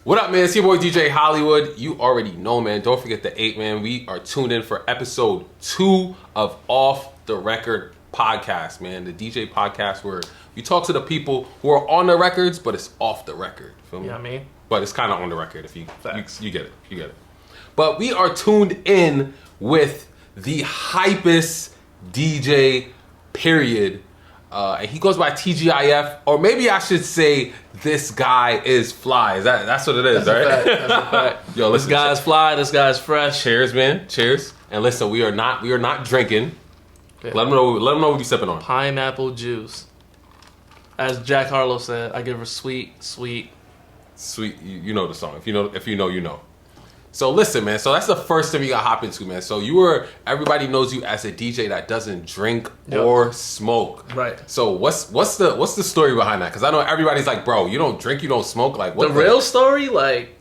What up, man? It's your boy DJ Hollywood. You already know, man. Don't forget the 8, man. We are tuned in for episode 2 of Off the Record podcast, man. The DJ podcast where we talk to the people who are on the records, but it's off the record. Feel me? Yeah, I mean. But it's kind of on the record if you get it. You get it. But we are tuned in with the hypest DJ, period. And he goes by Tgif, or maybe I should say this guy is fly. That's what it is, right? That's a fact. Yo, listen, this guy's fly. This guy's fresh. Cheers, man. Cheers. And listen, we are not drinking. Okay. Let them know what we sipping on. Pineapple juice. As Jack Harlow said, I give her sweet. You know the song. If you know, you know. So listen, man. So that's the first thing we got to hop into, man. So everybody knows you as a DJ that doesn't drink or smoke. Right. So what's the story behind that? Because I know everybody's like, bro, you don't drink, you don't smoke. Like, what the real story? Like,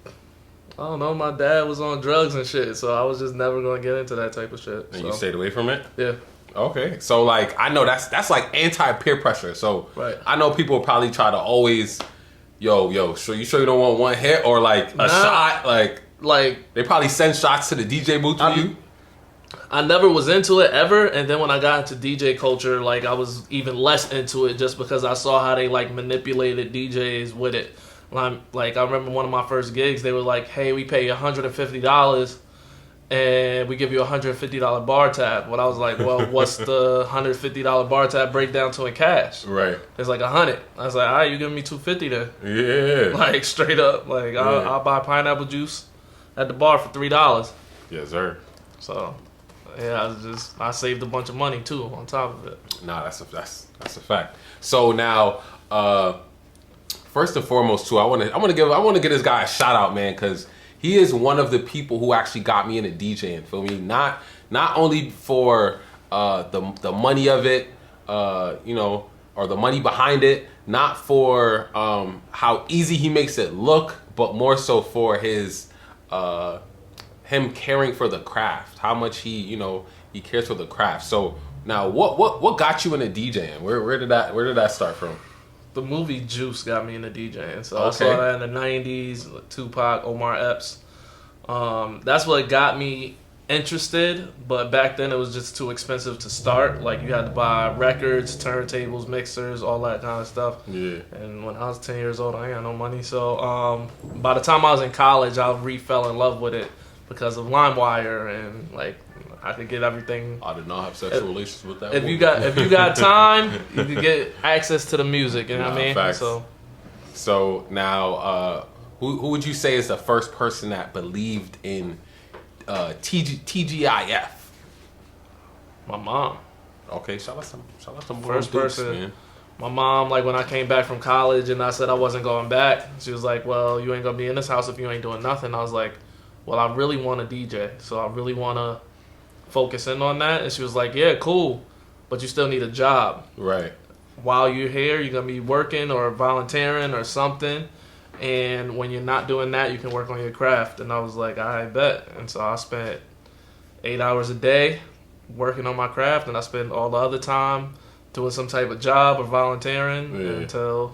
I don't know. My dad was on drugs and shit, so I was just never gonna get into that type of shit. And you stayed away from it? Yeah. Okay. So like, I know that's like anti-peer pressure. So right. I know people probably try to always, yo, sure you don't want one hit or like a shot, like they probably send shots to the DJ booth for you. I never was into it ever, and then when I got into DJ culture, like I was even less into it just because I saw how they like manipulated DJs with it. Like I remember one of my first gigs, they were like, "Hey, we pay you $150, and we give you a $150 bar tab." Well, I was like, "Well, what's the $150 bar tab break down to in cash?" Right. It's like $100. I was like, "All right, you giving me $250 then?" Yeah. Like straight up, like I'll buy pineapple juice at the bar for $3. Yes, sir. So, yeah, I saved a bunch of money too on top of it. Nah, that's a fact. So now, first and foremost, too, I want to give this guy a shout out, man, because he is one of the people who actually got me into DJing. Feel me? Not only for the money of it, or the money behind it, not for how easy he makes it look, but more so for his him caring for the craft, how much he cares for the craft. So now, what got you into DJing? Where did that start from? The movie Juice got me into DJing. So I saw that in the 90s, Tupac, Omar Epps. That's what got me interested, but back then it was just too expensive to start. Like you had to buy records, turntables, mixers, all that kind of stuff. Yeah. And when I was 10 years old, I ain't got no money. So by the time I was in college, I fell in love with it because of LimeWire, and like I could get everything. I did not have sexual relations with that. If you got time, you can get access to the music. You know what I mean? Facts. So now, who would you say is the first person that believed in TGIF? My mom. Okay, shout out some first person. Man. My mom, like when I came back from college and I said I wasn't going back, she was like, "Well, you ain't gonna be in this house if you ain't doing nothing." I was like, "Well, I really want to DJ, so I really want to focus in on that." And she was like, "Yeah, cool, but you still need a job. Right. While you're here, you're gonna be working or volunteering or something. And when you're not doing that, you can work on your craft." And I was like, "I bet." And so I spent 8 hours a day working on my craft, and I spent all the other time doing some type of job or volunteering until,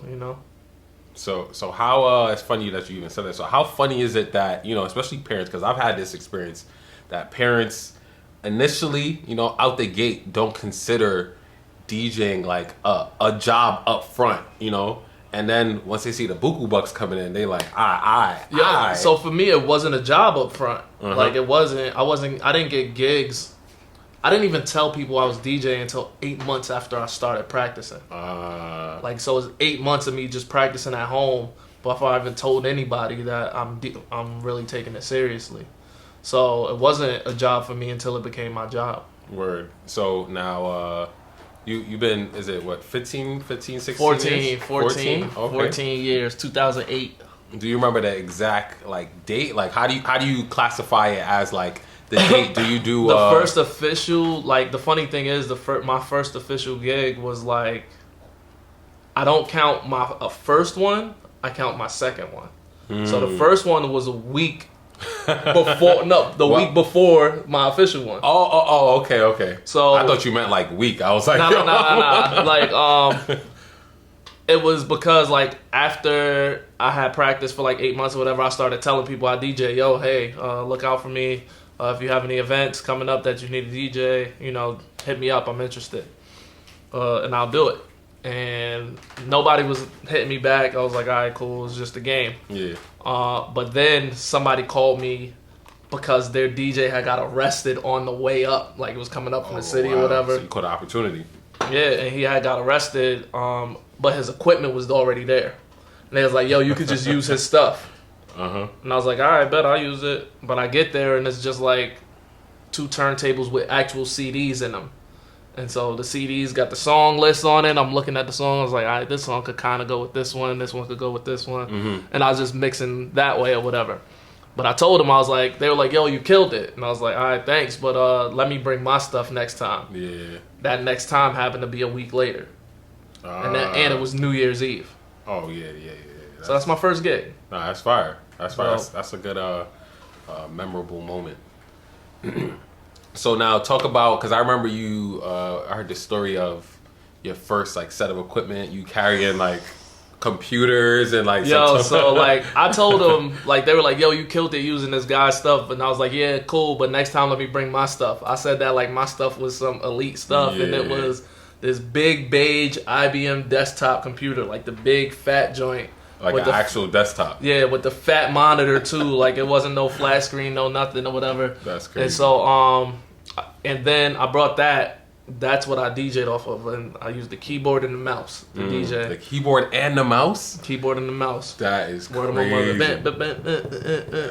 So how, it's funny that you even said that. So how funny is it that, especially parents, because I've had this experience, that parents initially, out the gate don't consider DJing like a job up front, and then once they see the buku bucks coming in, they like, I. So for me, it wasn't a job up front. Like I didn't get gigs. I didn't even tell people I was DJing until 8 months after I started practicing. So it was 8 months of me just practicing at home before I even told anybody that I'm really taking it seriously. So it wasn't a job for me until it became my job. Word. So now, you've been, is it what, 15, 16 14, years? 14, Okay. 14 years, 2008. Do you remember the exact date? Like how do you classify it as like the date? Do you do the first official? Like the funny thing is, my first official gig was like, I don't count my first one. I count my second one. So the first one was a week before. Week before my official one. Oh, okay. So I thought you meant like week. I was like, no. Like it was because like after I had practiced for like 8 months or whatever, I started telling people I DJ, yo, hey, look out for me. If you have any events coming up that you need a DJ, you know, hit me up. I'm interested. And I'll do it. And nobody was hitting me back. I was like, all right, cool. It's just a game. Yeah. But then somebody called me because their DJ had got arrested on the way up. Like, it was coming up from the city or whatever. So you caught an opportunity. Yeah, and he had got arrested, but his equipment was already there. And they was like, yo, you could just use his stuff. And I was like, all right, bet I'll use it. But I get there, and it's just like 2 turntables with actual CDs in them. And so the CDs got the song list on it. I'm looking at the song. I was like, all right, this song could kind of go with this one. This one could go with this one. And I was just mixing that way or whatever. But I told them, I was like, they were like, yo, you killed it. And I was like, all right, thanks. But let me bring my stuff next time. Yeah. That next time happened to be a week later. And it was New Year's Eve. Oh, yeah. So that's my first gig. Nah, that's fire. That's fire. That's a good, memorable moment. So now talk about, because I remember you, I heard the story of your first like set of equipment, you carrying like computers and like so like I told them, like they were like, yo, you killed it using this guy's stuff. And I was like, yeah, cool, but next time let me bring my stuff. I said that like my stuff was some elite stuff. And it was this big beige IBM desktop computer, like the big fat joint. Like an actual desktop. Yeah, with the fat monitor too. Like it wasn't no flat screen, no nothing or whatever. That's crazy. And so and then I brought that. That's what I DJ'd off of, and I used the keyboard and the mouse to DJ. The keyboard and the mouse? Keyboard and the mouse. That is crazy. Word of my mother.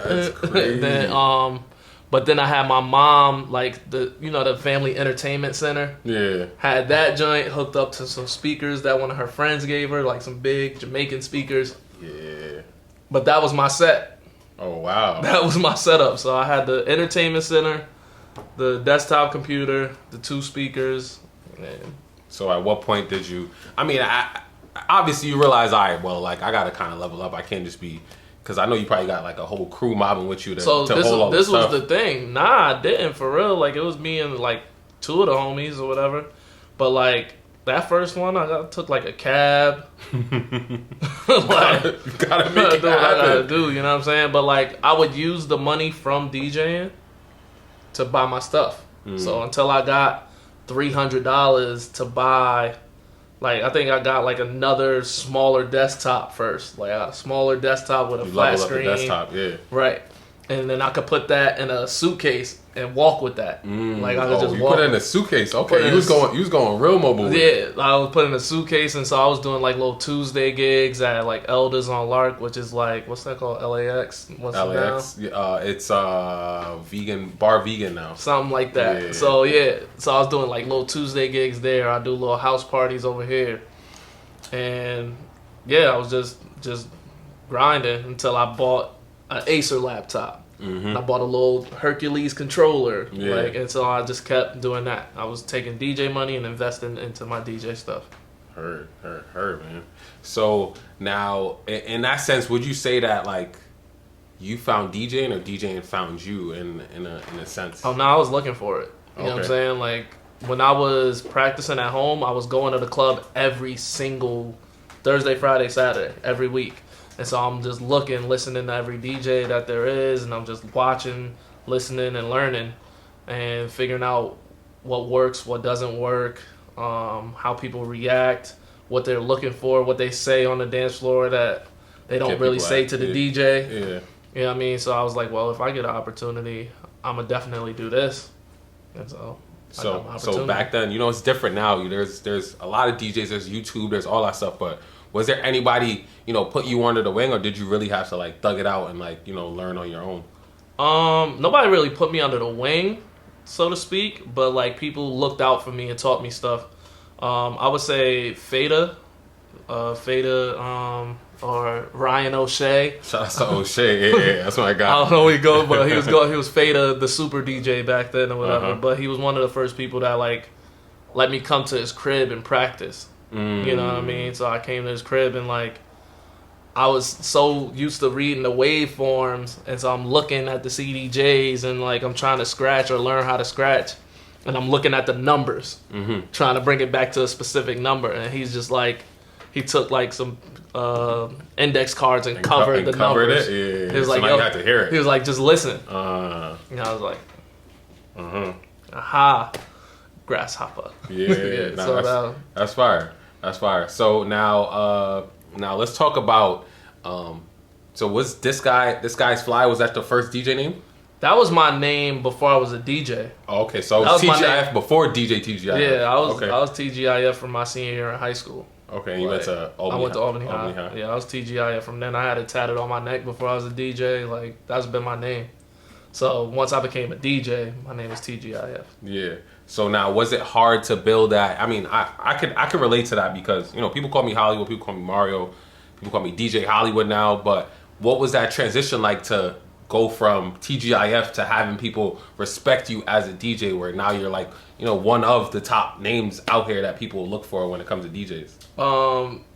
That's crazy. Then, but then I had my mom, like the family entertainment center. Yeah. Had that joint hooked up to some speakers that one of her friends gave her, like some big Jamaican speakers. Yeah. But that was my set. Oh, wow. That was my setup. So I had the entertainment center, the desktop computer, the 2 speakers. And so at what point did you, I mean, obviously you realize, all right, well, like I got to kind of level up. I can't just be, because I know you probably got like a whole crew mobbing with you to hold all this the stuff. was the thing. Nah, I didn't for real. Like it was me and like 2 of the homies or whatever. But like that first one, I took like a cab. Like, you gotta make it happen. I gotta do, you know what I'm saying? But like I would use the money from DJing to buy my stuff. So until I got $300 to buy, like I think I got like another smaller desktop first, like a smaller desktop with a flat screen. Up the desktop, yeah. Right, and then I could put that in a suitcase and walk with that. Like I could just walk. Put it in a suitcase. Okay, you was going real mobile. Yeah, I was putting in a suitcase, and so I was doing like little Tuesday gigs at like Elders on Lark, which is like what's that called? LAX. What's LAX. it now? It's vegan now. Something like that. Yeah. So I was doing like little Tuesday gigs there. I do little house parties over here, and I was just grinding until I bought an Acer laptop. And I bought a little Hercules controller, and so I just kept doing that. I was taking DJ money and investing into my DJ stuff. Heard, man. So now, in that sense, would you say that like you found DJing or DJing found you in a sense? Oh no, I was looking for it. You know what I'm saying? Like when I was practicing at home, I was going to the club every single Thursday, Friday, Saturday, every week. And so I'm just listening to every DJ that there is, and I'm just watching, listening, and learning, and figuring out what works, what doesn't work, how people react, what they're looking for, what they say on the dance floor that they don't really say to the DJ. Yeah. You know what I mean? So I was like, well, if I get an opportunity, I'm going to definitely do this. And so back then, it's different now. There's a lot of DJs, there's YouTube, there's all that stuff, but was there anybody, put you under the wing, or did you really have to like thug it out and like, learn on your own? Nobody really put me under the wing, so to speak, but like people looked out for me and taught me stuff. I would say Fada, or Ryan O'Shea. Shout out to O'Shea, yeah, that's what I got. I don't know where he goes, but he was Fada, the super DJ back then or whatever. But he was one of the first people that like let me come to his crib and practice. You know what I mean? So I came to his crib and like I was so used to reading the waveforms, and so I'm looking at the CDJs and like I'm trying to scratch or learn how to scratch, and I'm looking at the numbers, trying to bring it back to a specific number. And he's just like, he took like some index cards and covered the numbers. It. Yeah. He was like, so now you have to hear it. He was like, just listen. And I was like, aha, grasshopper. Yeah, nah, so that's fire. That's fire. So now let's talk about. So was this guy's Fly? Was that the first DJ name? That was my name before I was a DJ. Oh, okay, so it was TGIF before DJ TGIF. Yeah, I was TGIF from my senior year in high school. Okay, and you went to Albany. I went to Albany High. Yeah, I was TGIF from then. I had it tatted on my neck before I was a DJ. Like, that's been my name. So once I became a DJ, my name is TGIF. Yeah. So now, was it hard to build that? I mean, I could relate to that because, you know, people call me Hollywood, people call me Mario, people call me DJ Hollywood now. But what was that transition like to go from TGIF to having people respect you as a DJ, where now you're like, you know, one of the top names out here that people look for when it comes to DJs?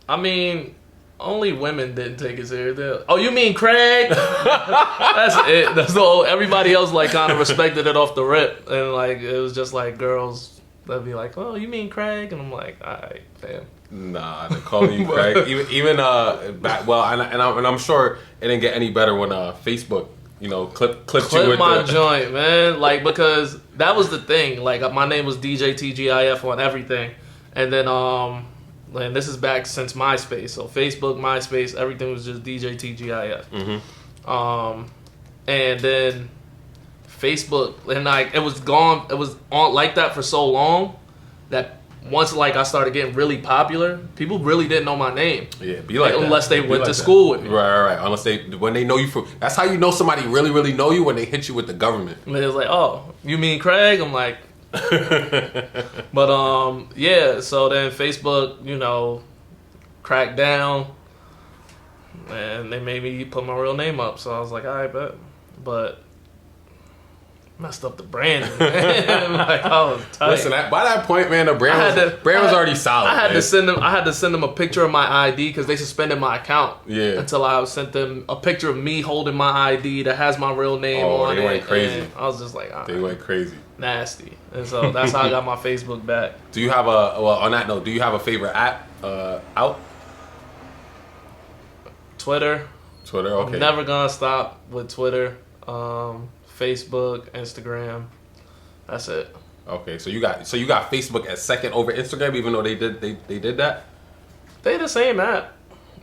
I mean, only women didn't take it serious. Oh, you mean Craig? That's it. That's all. Everybody else like kind of respected it off the rip, and like it was just like girls that'd be like, "Oh, you mean Craig?" And I'm like, "All right, fam." Nah, they call you Craig. even back, well, and I'm sure it didn't get any better when Facebook, you know, clipped you with my joint, man. Like, because that was the thing. Like, my name was DJ TGIF on everything, and then and this is back since MySpace. So Facebook, MySpace, everything was just DJ TGIF. Mm-hmm. And then Facebook, and like it was gone. It was on like that for so long that once like I started getting really popular, people really didn't know my name. Yeah, be like unless that. they went to school with me. Right. Unless when they know you from. That's how you know somebody really, really know you, when they hit you with the government. And it was like, oh, you mean Craig? I'm like. But yeah, so then Facebook, you know, cracked down and they made me put my real name up. So I was like, all right, but messed up the brand. Like, I was tight. Listen, by that point, man, the brand was already solid. I had to send them a picture of my ID because they suspended my account. Yeah. Until I sent them a picture of me holding my ID that has my real name on it. They went crazy. I was just like, all right. They went crazy. Nasty. And so that's how I got my Facebook back. Do you have on that note, do you have a favorite app out? Twitter. Okay. I'm never gonna stop with Twitter. Facebook, Instagram. That's it. Okay, so you got Facebook as second over Instagram, even though they did that? They the same app.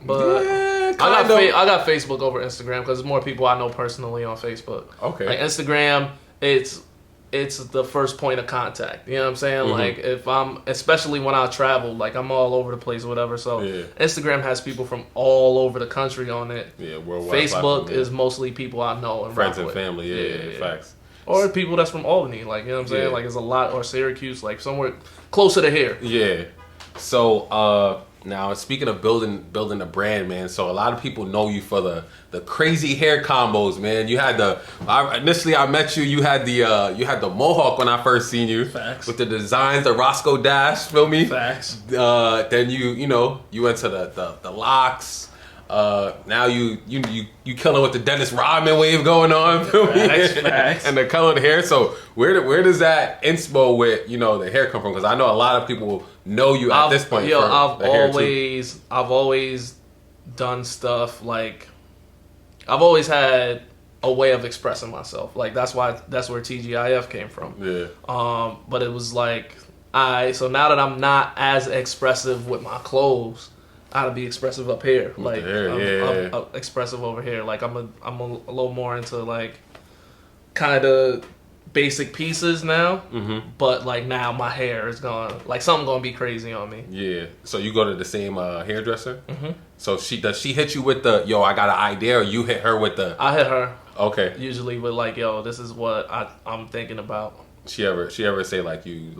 But yeah, I got Facebook over Instagram because there's more people I know personally on Facebook. Okay. Like Instagram, it's the first point of contact. You know what I'm saying? Mm-hmm. Like if especially when I travel, like I'm all over the place or whatever. So yeah. Instagram has people from all over the country on it. Yeah, worldwide. Facebook is mostly people I know and friends and family. Yeah, facts. Or people that's from Albany, like, you know what I'm saying? Yeah. Like it's a lot, or Syracuse, like somewhere closer to here. Yeah. So now speaking of building a brand, man. So a lot of people know you for the crazy hair combos, man. You had initially I met you. You had the mohawk when I first seen you. Facts. With the designs, the Roscoe Dash. Feel me? Facts. Then you went to the locks. Now you killing with the Dennis Rodman wave going on. Feel me? Facts. And the colored hair. So where does that inspo with the hair come from? Because I know a lot of people know you at this point. I've always done stuff like I've always had a way of expressing myself. Like that's where TGIF came from. Yeah. But it was like so now that I'm not as expressive with my clothes, I gotta be expressive up here. Like I'm expressive over here. Like I'm a little more into like kind of basic pieces now. Mm-hmm. But like now my hair is something gonna be crazy on me. Yeah. So you go to the same hairdresser? Mm-hmm. So does she hit you with the I got an idea, or you hit her with the? I hit her. Okay. Usually with like, this is what I'm thinking about. She ever say like you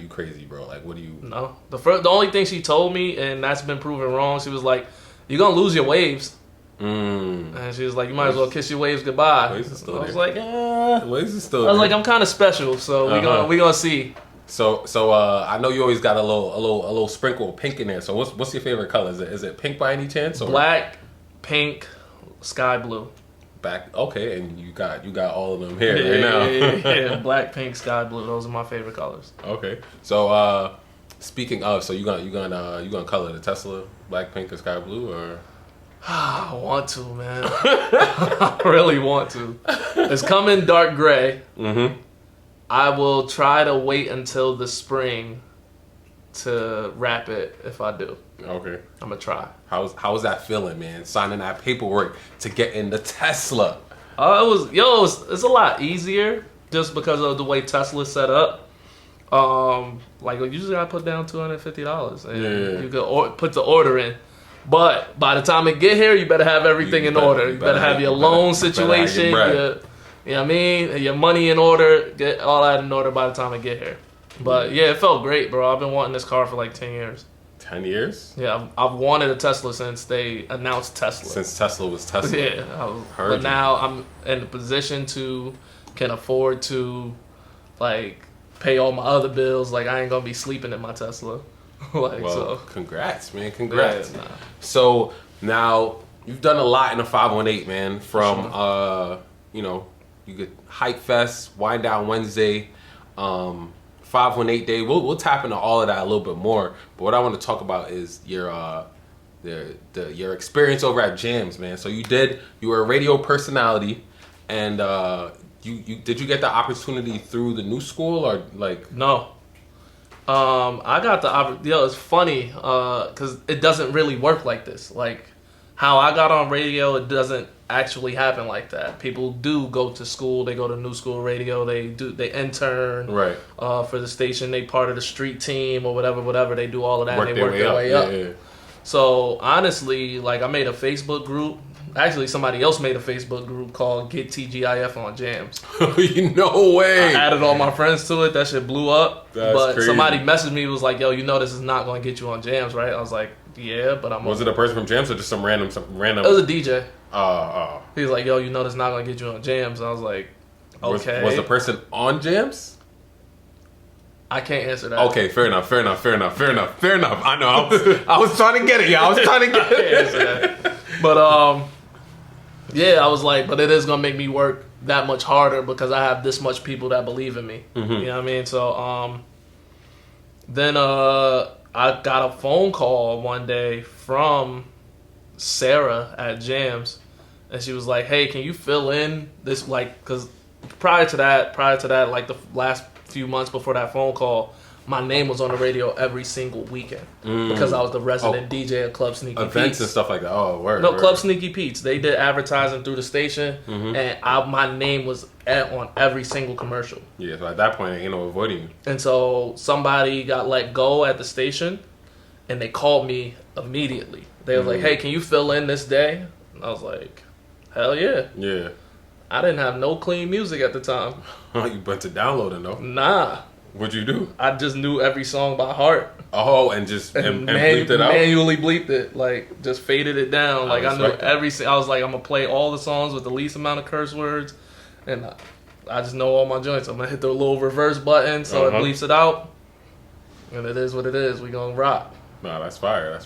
crazy, bro? Like what do you? No. The only thing she told me, and that's been proven wrong, she was like, you're gonna lose your waves. And she was like, you might as well kiss your waves goodbye. Waves is still I was there. like, waves is still I was like, I'm kind of special, so we gonna see. So I know you always got a little sprinkle of pink in there. So what's your favorite color? Is it pink by any chance? Or? Black, pink, sky blue. Okay, and you got all of them here right now. Yeah, black, pink, sky blue. Those are my favorite colors. Okay, so Speaking of, so you gonna color the Tesla black, pink, or sky blue, or? I want to, man. I really want to. It's coming dark gray. Mm-hmm. I will try to wait until the spring to wrap it if I do. Okay. I'm gonna try. How's that feeling, man? Signing that paperwork to get in the Tesla. It's a lot easier just because of the way Tesla's set up. Like you just gotta put down $250 and you can put the order in. But by the time it get here, you better have everything in order. You better have your loan situation, you know what I mean, your money in order. Get all that in order by the time it get here. But yeah, it felt great, bro. I've been wanting this car for like 10 years. 10 years? Yeah, I've wanted a Tesla since they announced Tesla. Since Tesla was Tesla. Yeah, but now I'm in a position to can afford to like pay all my other bills. Like I ain't gonna be sleeping in my Tesla. Congrats, man. Congrats. Yeah, nah. So now you've done a lot in the 518, man. From you get Hype Fest, Wind Down Wednesday, 518 Day. We'll tap into all of that a little bit more. But what I want to talk about is your experience over at Jams, man. So you were a radio personality, and did you get the opportunity through the new school or like? No. I got the opportunity. It's funny because it doesn't really work like this. Like how I got on radio, it doesn't actually happen like that. People do go to school. They go to new school radio. They intern for the station. They part of the street team or whatever. They do all of that. And they work their way up. Yeah. So honestly, like I made a Facebook group. Actually, somebody else made a Facebook group called Get TGIF on Jams. No way. I added all my friends to it. That shit blew up. That's crazy. Somebody messaged me, was like, yo, this is not going to get you on Jams, right? I was like, yeah, but I'm... Was it a person from Jams or just some random... It was a DJ. Oh. He was like, yo, this is not going to get you on Jams. And I was like, okay. Was the person on Jams? I can't answer that. Okay, fair enough. I know. I was trying to get it. Yeah, I was trying to get it. I can't answer that. But, yeah, I was like, but it is going to make me work that much harder because I have this much people that believe in me. Mm-hmm. You know what I mean? So then I got a phone call one day from Sarah at Jams, and she was like, hey, can you fill in this, like, because prior to that, like the last few months before that phone call, my name was on the radio every single weekend because I was the resident DJ at Club Sneaky Pete's. Events and stuff like that. Oh, word. No, Club Sneaky Pete's. They did advertising through the station, and my name was on every single commercial. Yeah, so at that point, ain't no avoiding you. And so somebody got let go at the station, and they called me immediately. They was like, hey, can you fill in this day? And I was like, hell yeah. Yeah. I didn't have no clean music at the time. You went to download it, no? Nah. What'd you do? I just knew every song by heart. Oh, and just and bleeped it out? Manually bleeped it. Like, just faded it down. Like, I knew I was like, I'm going to play all the songs with the least amount of curse words. And I just know all my joints. I'm going to hit the little reverse button so it bleeps it out. And it is what it is. We going to rock. No, that's fire.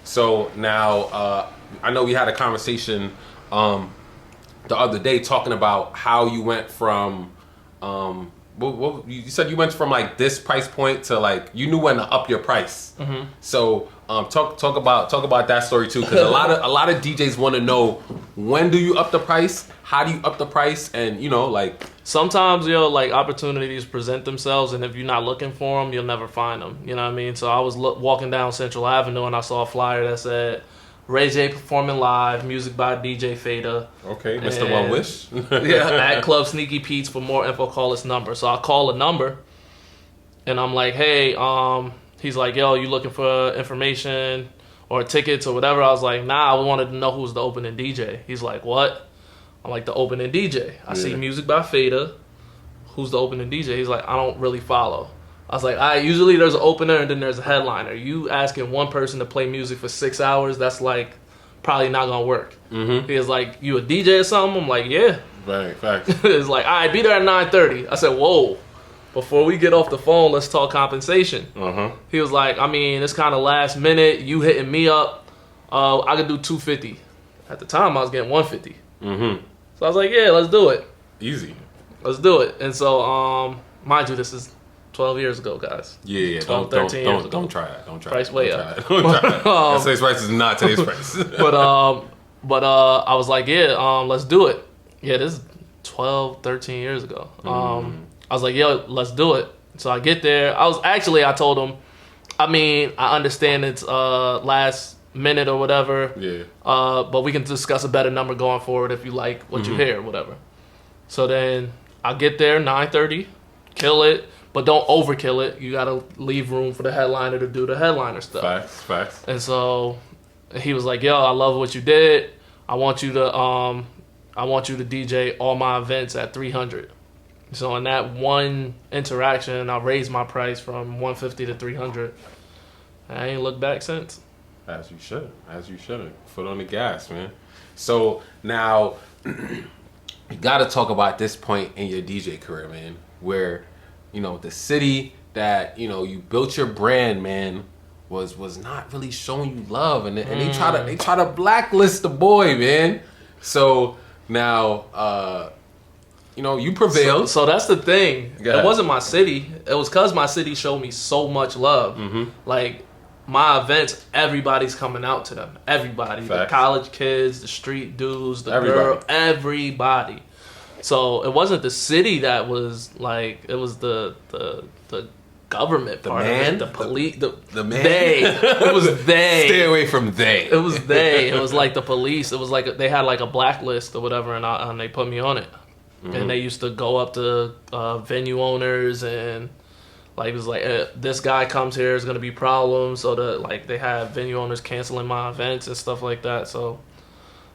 So, now, I know we had a conversation the other day talking about how you went from... you said you went from like this price point to like you knew when to up your price. Mm-hmm. So talk about that story too, because a lot of DJs want to know, when do you up the price, how do you up the price, and like sometimes like opportunities present themselves, and if you're not looking for them, you'll never find them. You know what I mean? So I was walking down Central Avenue and I saw a flyer that said Ray J performing live, music by DJ Fada. Okay, Mr. One Wish. Yeah, at Club Sneaky Pete's. For more info, call this number. So I call a number, and I'm like, hey, he's like, yo, you looking for information or tickets or whatever? I was like, nah, I wanted to know who's the opening DJ. He's like, what? I'm like, the opening DJ. I see music by Fada. Who's the opening DJ? He's like, I don't really follow. I was like, usually there's an opener and then there's a headliner. You asking one person to play music for 6 hours, that's like probably not gonna work. Mm-hmm. He was like, you a DJ or something? I'm like, yeah. Right, facts. It's like, all right, be there at 9:30. I said, whoa, before we get off the phone, let's talk compensation. Uh-huh. He was like, I mean, it's kind of last minute. You hitting me up. I could do $250. At the time, I was getting $150. Mm-hmm. So I was like, yeah, let's do it. Easy. Let's do it. And so, mind you, this is 12 years ago, guys. Yeah, 12, don't 13 years ago. don't try that. Don't try. Price that. way Don't up. try that. Don't try that. Yesterday's price is not today's price. But I was like, yeah, let's do it. Yeah, this is 12, 13 years ago. I was like, yo, let's do it. So I get there. I told him, I mean, I understand it's last minute or whatever. Yeah. But we can discuss a better number going forward if you like what you hear or whatever. So then I get there, 9:30, kill it, but don't overkill it. You gotta leave room for the headliner to do the headliner stuff. Facts. And so he was like, yo, I love what you did. I want you to DJ all my events at 300. So in that one interaction, I raised my price from 150 to 300. I ain't looked back since. As you should. Foot on the gas, man. So now you got to talk about this point in your DJ career, man, where, you know, the city that, you know, you built your brand, man, was not really showing you love, and they try to blacklist the boy, man. So now, you know, you prevailed. So that's the thing. It wasn't my city. It was because my city showed me so much love. Like, my events, everybody's coming out to them. Everybody. Facts. The college kids, the street dudes, the girl, everybody. So it wasn't the city that was like, it was the government part of it, the police, the man. They. It was they. Stay away from they. It was they. It was like the police. It was like they had like a blacklist or whatever, and they put me on it. And they used to go up to venue owners and like it was like this guy comes here, is gonna be problems. So they had venue owners canceling my events and stuff like that. So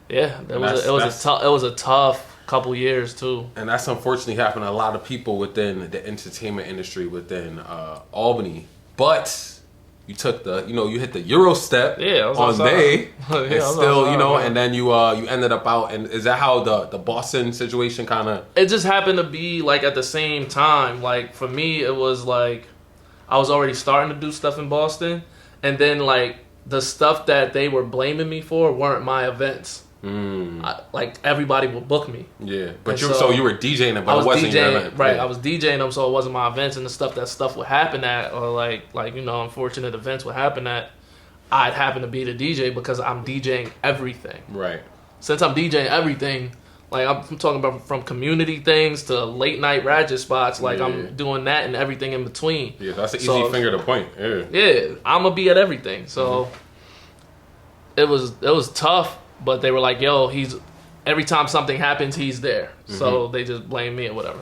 yeah, it was a tough couple years too. And that's unfortunately happened to a lot of people within the entertainment industry within Albany. But you took you hit the Euro step on they, and still, and then you ended up out. And is that how the Boston situation kind of? It just happened to be like at the same time. Like for me, it was like I was already starting to do stuff in Boston, and then like the stuff that they were blaming me for weren't my events. Like everybody would book me. Yeah, but you were DJing them, but it wasn't your event. Right, yeah. I was DJing them, so it wasn't my events, and the stuff would happen at, or like unfortunate events would happen at. I'd happen to be the DJ because I'm DJing everything. Right. Since I'm DJing everything, like I'm talking about from community things to late night ratchet spots, like I'm doing that and everything in between. Yeah, that's an easy finger to point. Yeah, I'm gonna be at everything. So it was tough. But they were like, yo, every time something happens, he's there. So they just blame me or whatever.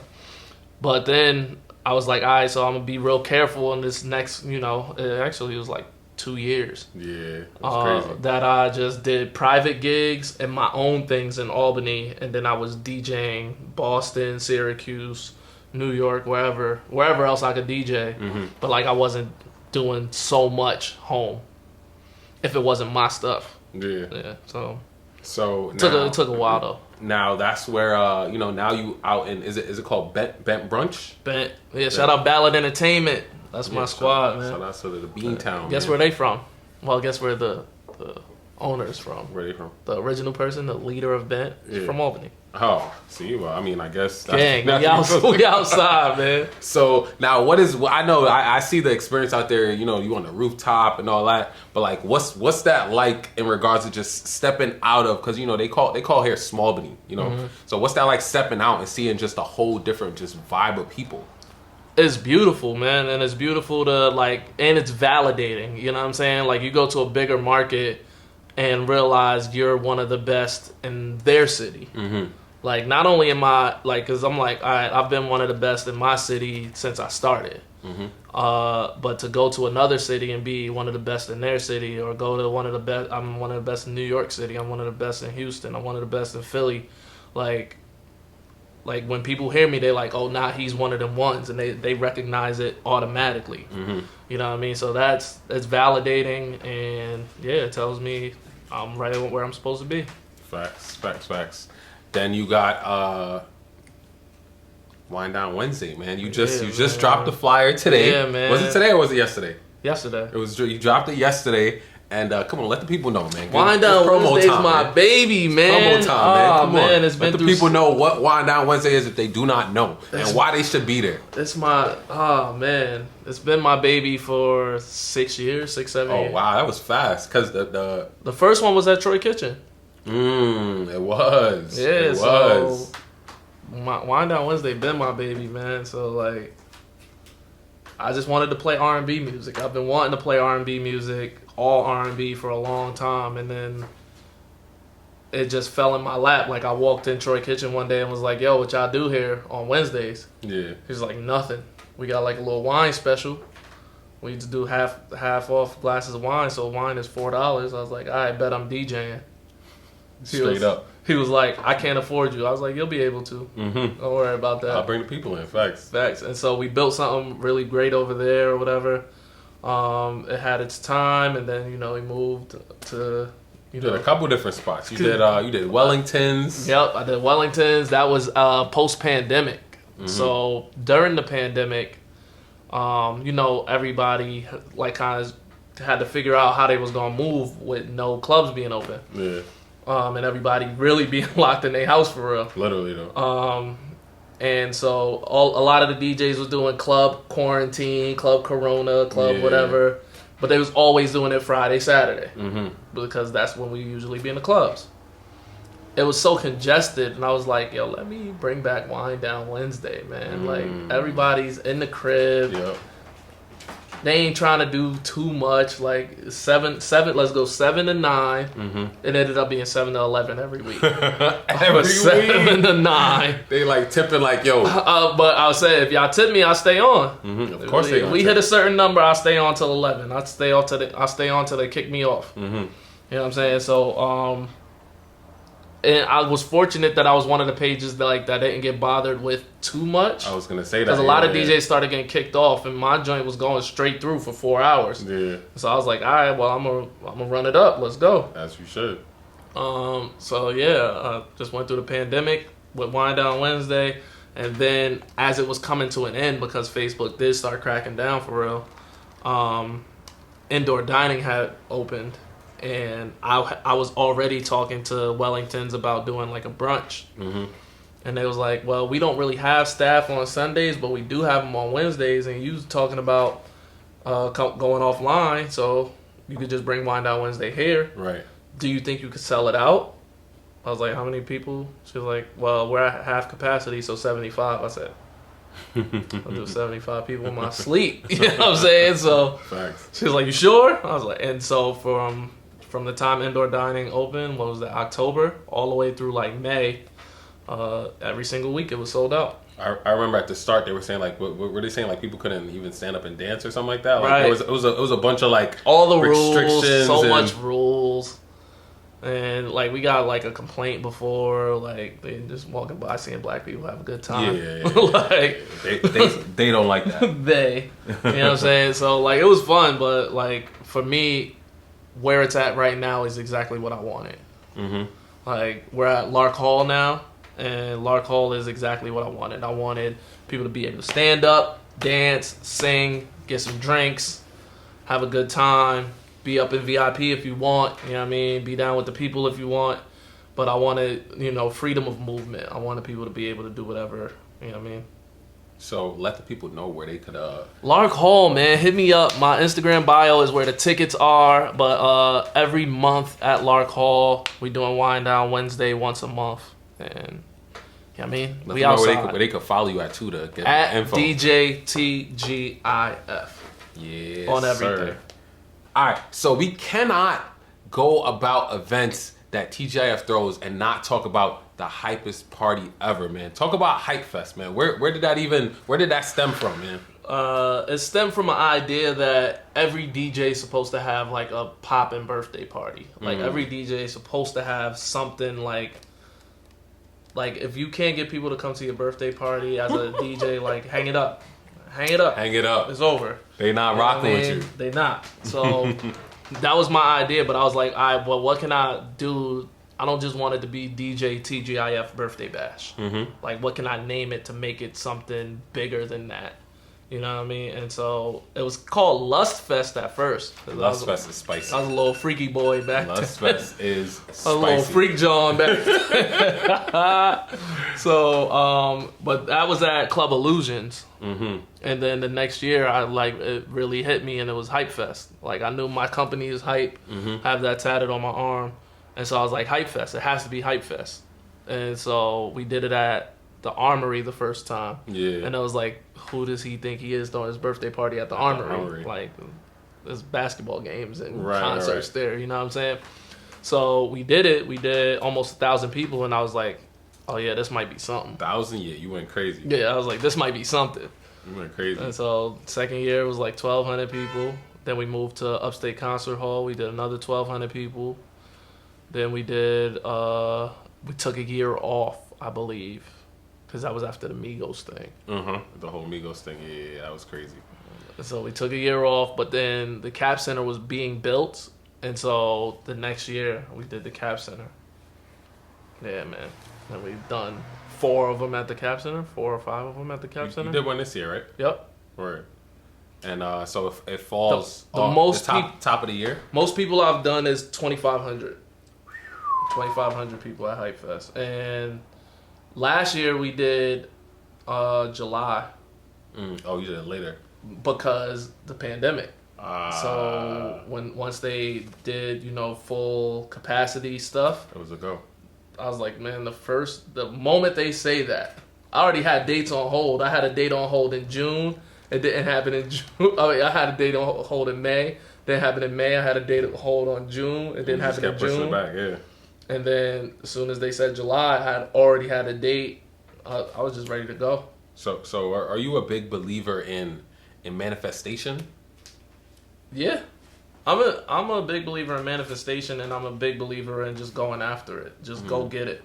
But then I was like, all right, so I'm going to be real careful in this next, it was like 2 years. Yeah, that's crazy. That I just did private gigs and my own things in Albany. And then I was DJing Boston, Syracuse, New York, wherever else I could DJ. But like I wasn't doing so much home if it wasn't my stuff. Yeah. So it took a while though. Now that's where now you out in is it called Bent Brunch? Bent. Yeah. Shout out Ballad Entertainment. That's my squad, man. Shout out to the Beantown. Guess where they from? Well, guess where the owner's from? Where they from? The original person, the leader of Bent, is from Albany. Oh, see, well, I mean, I guess gang, we outside, man. So now, I see the experience out there. You on the rooftop and all that. But like, what's that like in regards to just stepping out of? Because they call here Smallbany. So what's that like stepping out and seeing just a whole different just vibe of people? It's beautiful, man, and it's beautiful to and it's validating. You know what I'm saying? Like you go to a bigger market and realize you're one of the best in their city. Like, not only am I, because I'm like, all right, I've been one of the best in my city since I started. But to go to another city and be one of the best in their city, or go to one of the best, I'm one of the best in New York City, I'm one of the best in Houston, I'm one of the best in Philly. Like when people hear me, they're like, oh, nah, he's one of them ones. And they recognize it automatically. You know what I mean? So it's validating, and yeah, it tells me I'm right where I'm supposed to be. Facts. Then you got Wind Down Wednesday, man. You just dropped the flyer today. Yeah, man. Was it today or was it yesterday? Yesterday. You dropped it yesterday, And come on, let the people know, man. Wind Down Wednesday's my baby, man. Promo time, man. Come on. It's been let the people know what Wind Down Wednesday is if they do not know, and why they should be there. It's been my baby for 6 years, 6, 7 years. Oh wow, that was fast. Cause the first one was at Troy Kitchen. It was. Yeah, it was. So Wind Down Wednesday been my baby, man. So like, I just wanted to play R&B music. I've been wanting to play R&B music, all R&B for a long time, and then it just fell in my lap. Like I walked in Troy Kitchen one day and was like, "Yo, what y'all do here on Wednesdays?" Yeah. He's like, "Nothing. We got like a little wine special. We used to do half off glasses of wine, so wine is $4." I was like, "I bet I'm DJing." Straight up. He was like, "I can't afford you." I was like, "You'll be able to. Don't worry about that." I'll bring the people in. Facts. And so we built something really great over there or whatever. It had its time, and then we moved to You did a couple different spots. You did Wellingtons. Yep, I did Wellingtons. That was post-pandemic. So during the pandemic, everybody like kind of had to figure out how they was gonna move with no clubs being open. Yeah. And everybody really being locked in their house for real. Literally though. And so a lot of the DJs was doing club quarantine, club corona, club whatever. But they was always doing it Friday, Saturday. Because that's when we usually be in the clubs. It was so congested, and I was like, yo, let me bring back Wind Down Wednesday, man. Like, everybody's in the crib. Yep. They ain't trying to do too much. Like, seven, let's go 7 to 9. It ended up being 7 to 11 every week. Every 7 to 9. They like tipping like, yo. But I'll say, if y'all tip me, I stay on. Of course they we hit a certain number, I stay on till 11. I stay on till they kick me off. You know what I'm saying? So, and I was fortunate that I was one of the pages that didn't get bothered with too much. I was gonna say that because a lot of DJs started getting kicked off, and my joint was going straight through for 4 hours. Yeah. So I was like, all right, well, I'm gonna run it up. Let's go. As you should. So yeah, I just went through the pandemic with Wind Down Wednesday, and then as it was coming to an end because Facebook did start cracking down for real, indoor dining had opened. And I was already talking to Wellingtons about doing like a brunch. And they was like, well, we don't really have staff on Sundays, but we do have them on Wednesdays. And you was talking about going offline, so you could just bring Wind Down Wednesday here. Right. Do you think you could sell it out? I was like, how many people? She was like, well, we're at half capacity, so 75. I said, I'll do 75 people in my sleep. You know what I'm saying? So Facts. She was like, you sure? I was like, and so from the time indoor dining opened, what was that, October, all the way through like May, every single week it was sold out. I remember at the start they were saying like, what were they saying, like people couldn't even stand up and dance or something like that? Like, right. It was a bunch of like all the restrictions, rules, much rules, and like we got like a complaint before, like they just walking by seeing black people have a good time. Yeah. Like they don't like that. you know what I'm saying? So like it was fun, but like for me, where it's at right now is exactly what I wanted. Like we're at Lark Hall now, and Lark Hall is exactly what I wanted. I wanted people to be able to stand up, dance, sing, get some drinks, have a good time, be up in VIP if you want, you know what I mean, be down with the people if you want. But I wanted, freedom of movement. I wanted people to be able to do whatever, you know what I mean. So let the people know where they could Lark Hall, man, hit me up. My Instagram bio is where the tickets are. But every month at Lark Hall, we doing Wind Down Wednesday once a month. And you know what I mean? let We them know outside. where they could follow you at too to get At info. DJ TGIF. Yes, on everything. sir. All right, so we cannot go about events that TGIF throws and not talk about the hypest party ever, man. Talk about Hype Fest, man. Where did that stem from, man? It stemmed from an idea that every DJ is supposed to have like a poppin' birthday party. Like every DJ is supposed to have something like if you can't get people to come to your birthday party as a DJ, like hang it up. Hang it up. It's over. They not rocking with you. They not. So that was my idea, but I was like, all right, well, what can I do? I don't just want it to be DJ TGIF birthday bash. Like, what can I name it to make it something bigger than that? You know what I mean? And so it was called Lust Fest at first. Lust Fest is spicy. I was a little freaky boy back then. Lust Fest is spicy. I was a little freak John back then. So, but that was at Club Illusions. Mm-hmm. And then the next year, it really hit me, and it was Hype Fest. Like, I knew my company is Hype. Mm-hmm. I have that tatted on my arm. And so I was like, Hype Fest. It has to be Hype Fest. And so we did it at the Armory the first time. Yeah. And I was like, who does he think he is throwing his birthday party at the Armory? Like, there's basketball games and concerts there, you know what I'm saying? So we did it. We did almost 1,000 people, and I was like, oh yeah, this might be something. 1,000? Yeah, you went crazy. Yeah, I was like, this might be something. You went crazy. And so second year was like 1,200 people. Then we moved to Upstate Concert Hall. We did another 1,200 people. Then we did, we took a year off, I believe, because that was after the Migos thing. The whole Migos thing, yeah, that was crazy. So we took a year off, but then the Cap Center was being built, and so the next year we did the Cap Center. Yeah, man. And we've done 4 of them at the Cap Center, 4 or 5 of them at the Cap Center. You did one this year, right? Yep. Right. And so if it falls the most top of the year? Most people I've done is 2,500. 2,500 people at Hype Fest. And last year we did July. Oh, you did it later. Because the pandemic. So once they did, full capacity stuff, it was a go. I was like, man, the moment they say that, I already had dates on hold. I had a date on hold in June. It didn't happen in June. I had a date on hold in May. Didn't happen in May. I had a date on hold on June. It didn't happen in June. Pushing it back, yeah. And then as soon as they said July, I had already had a date. I was just ready to go. So are you a big believer in manifestation? Yeah. I'm a big believer in manifestation, and I'm a big believer in just going after it. Just go get it.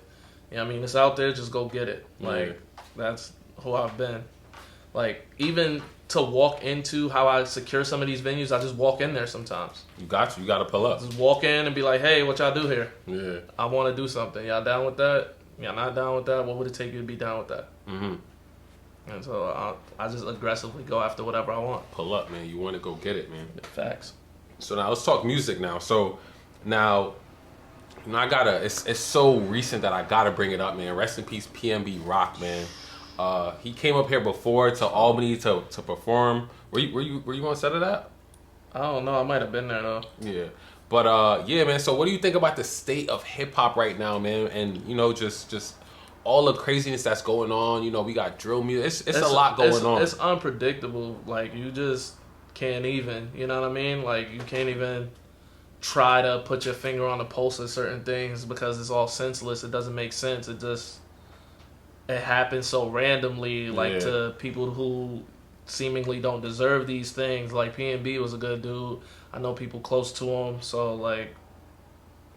You know what I mean? It's out there, just go get it. Like, that's who I've been. Like, even to walk into how I secure some of these venues, I just walk in there sometimes. You got to pull up. Just walk in and be like, hey, what y'all do here? Yeah. I want to do something. Y'all down with that? Y'all not down with that? What would it take you to be down with that? Mm-hmm. And so I just aggressively go after whatever I want. Pull up, man. You want to go get it, man. Facts. So now let's talk music now. So now, it's so recent that I gotta bring it up, man. Rest in peace, PNB Rock, man. He came up here before to Albany to perform. Were you on set of that? I don't know. I might have been there though. Yeah, but yeah, man. So what do you think about the state of hip hop right now, man? And just all the craziness that's going on. We got drill music. It's a lot going on. It's unpredictable. Like, you just can't even. You know what I mean? Like, you can't even try to put your finger on the pulse of certain things because it's all senseless. It doesn't make sense. It happens so randomly, like, to people who seemingly don't deserve these things. Like, PNB was a good dude. I know people close to him, so, like,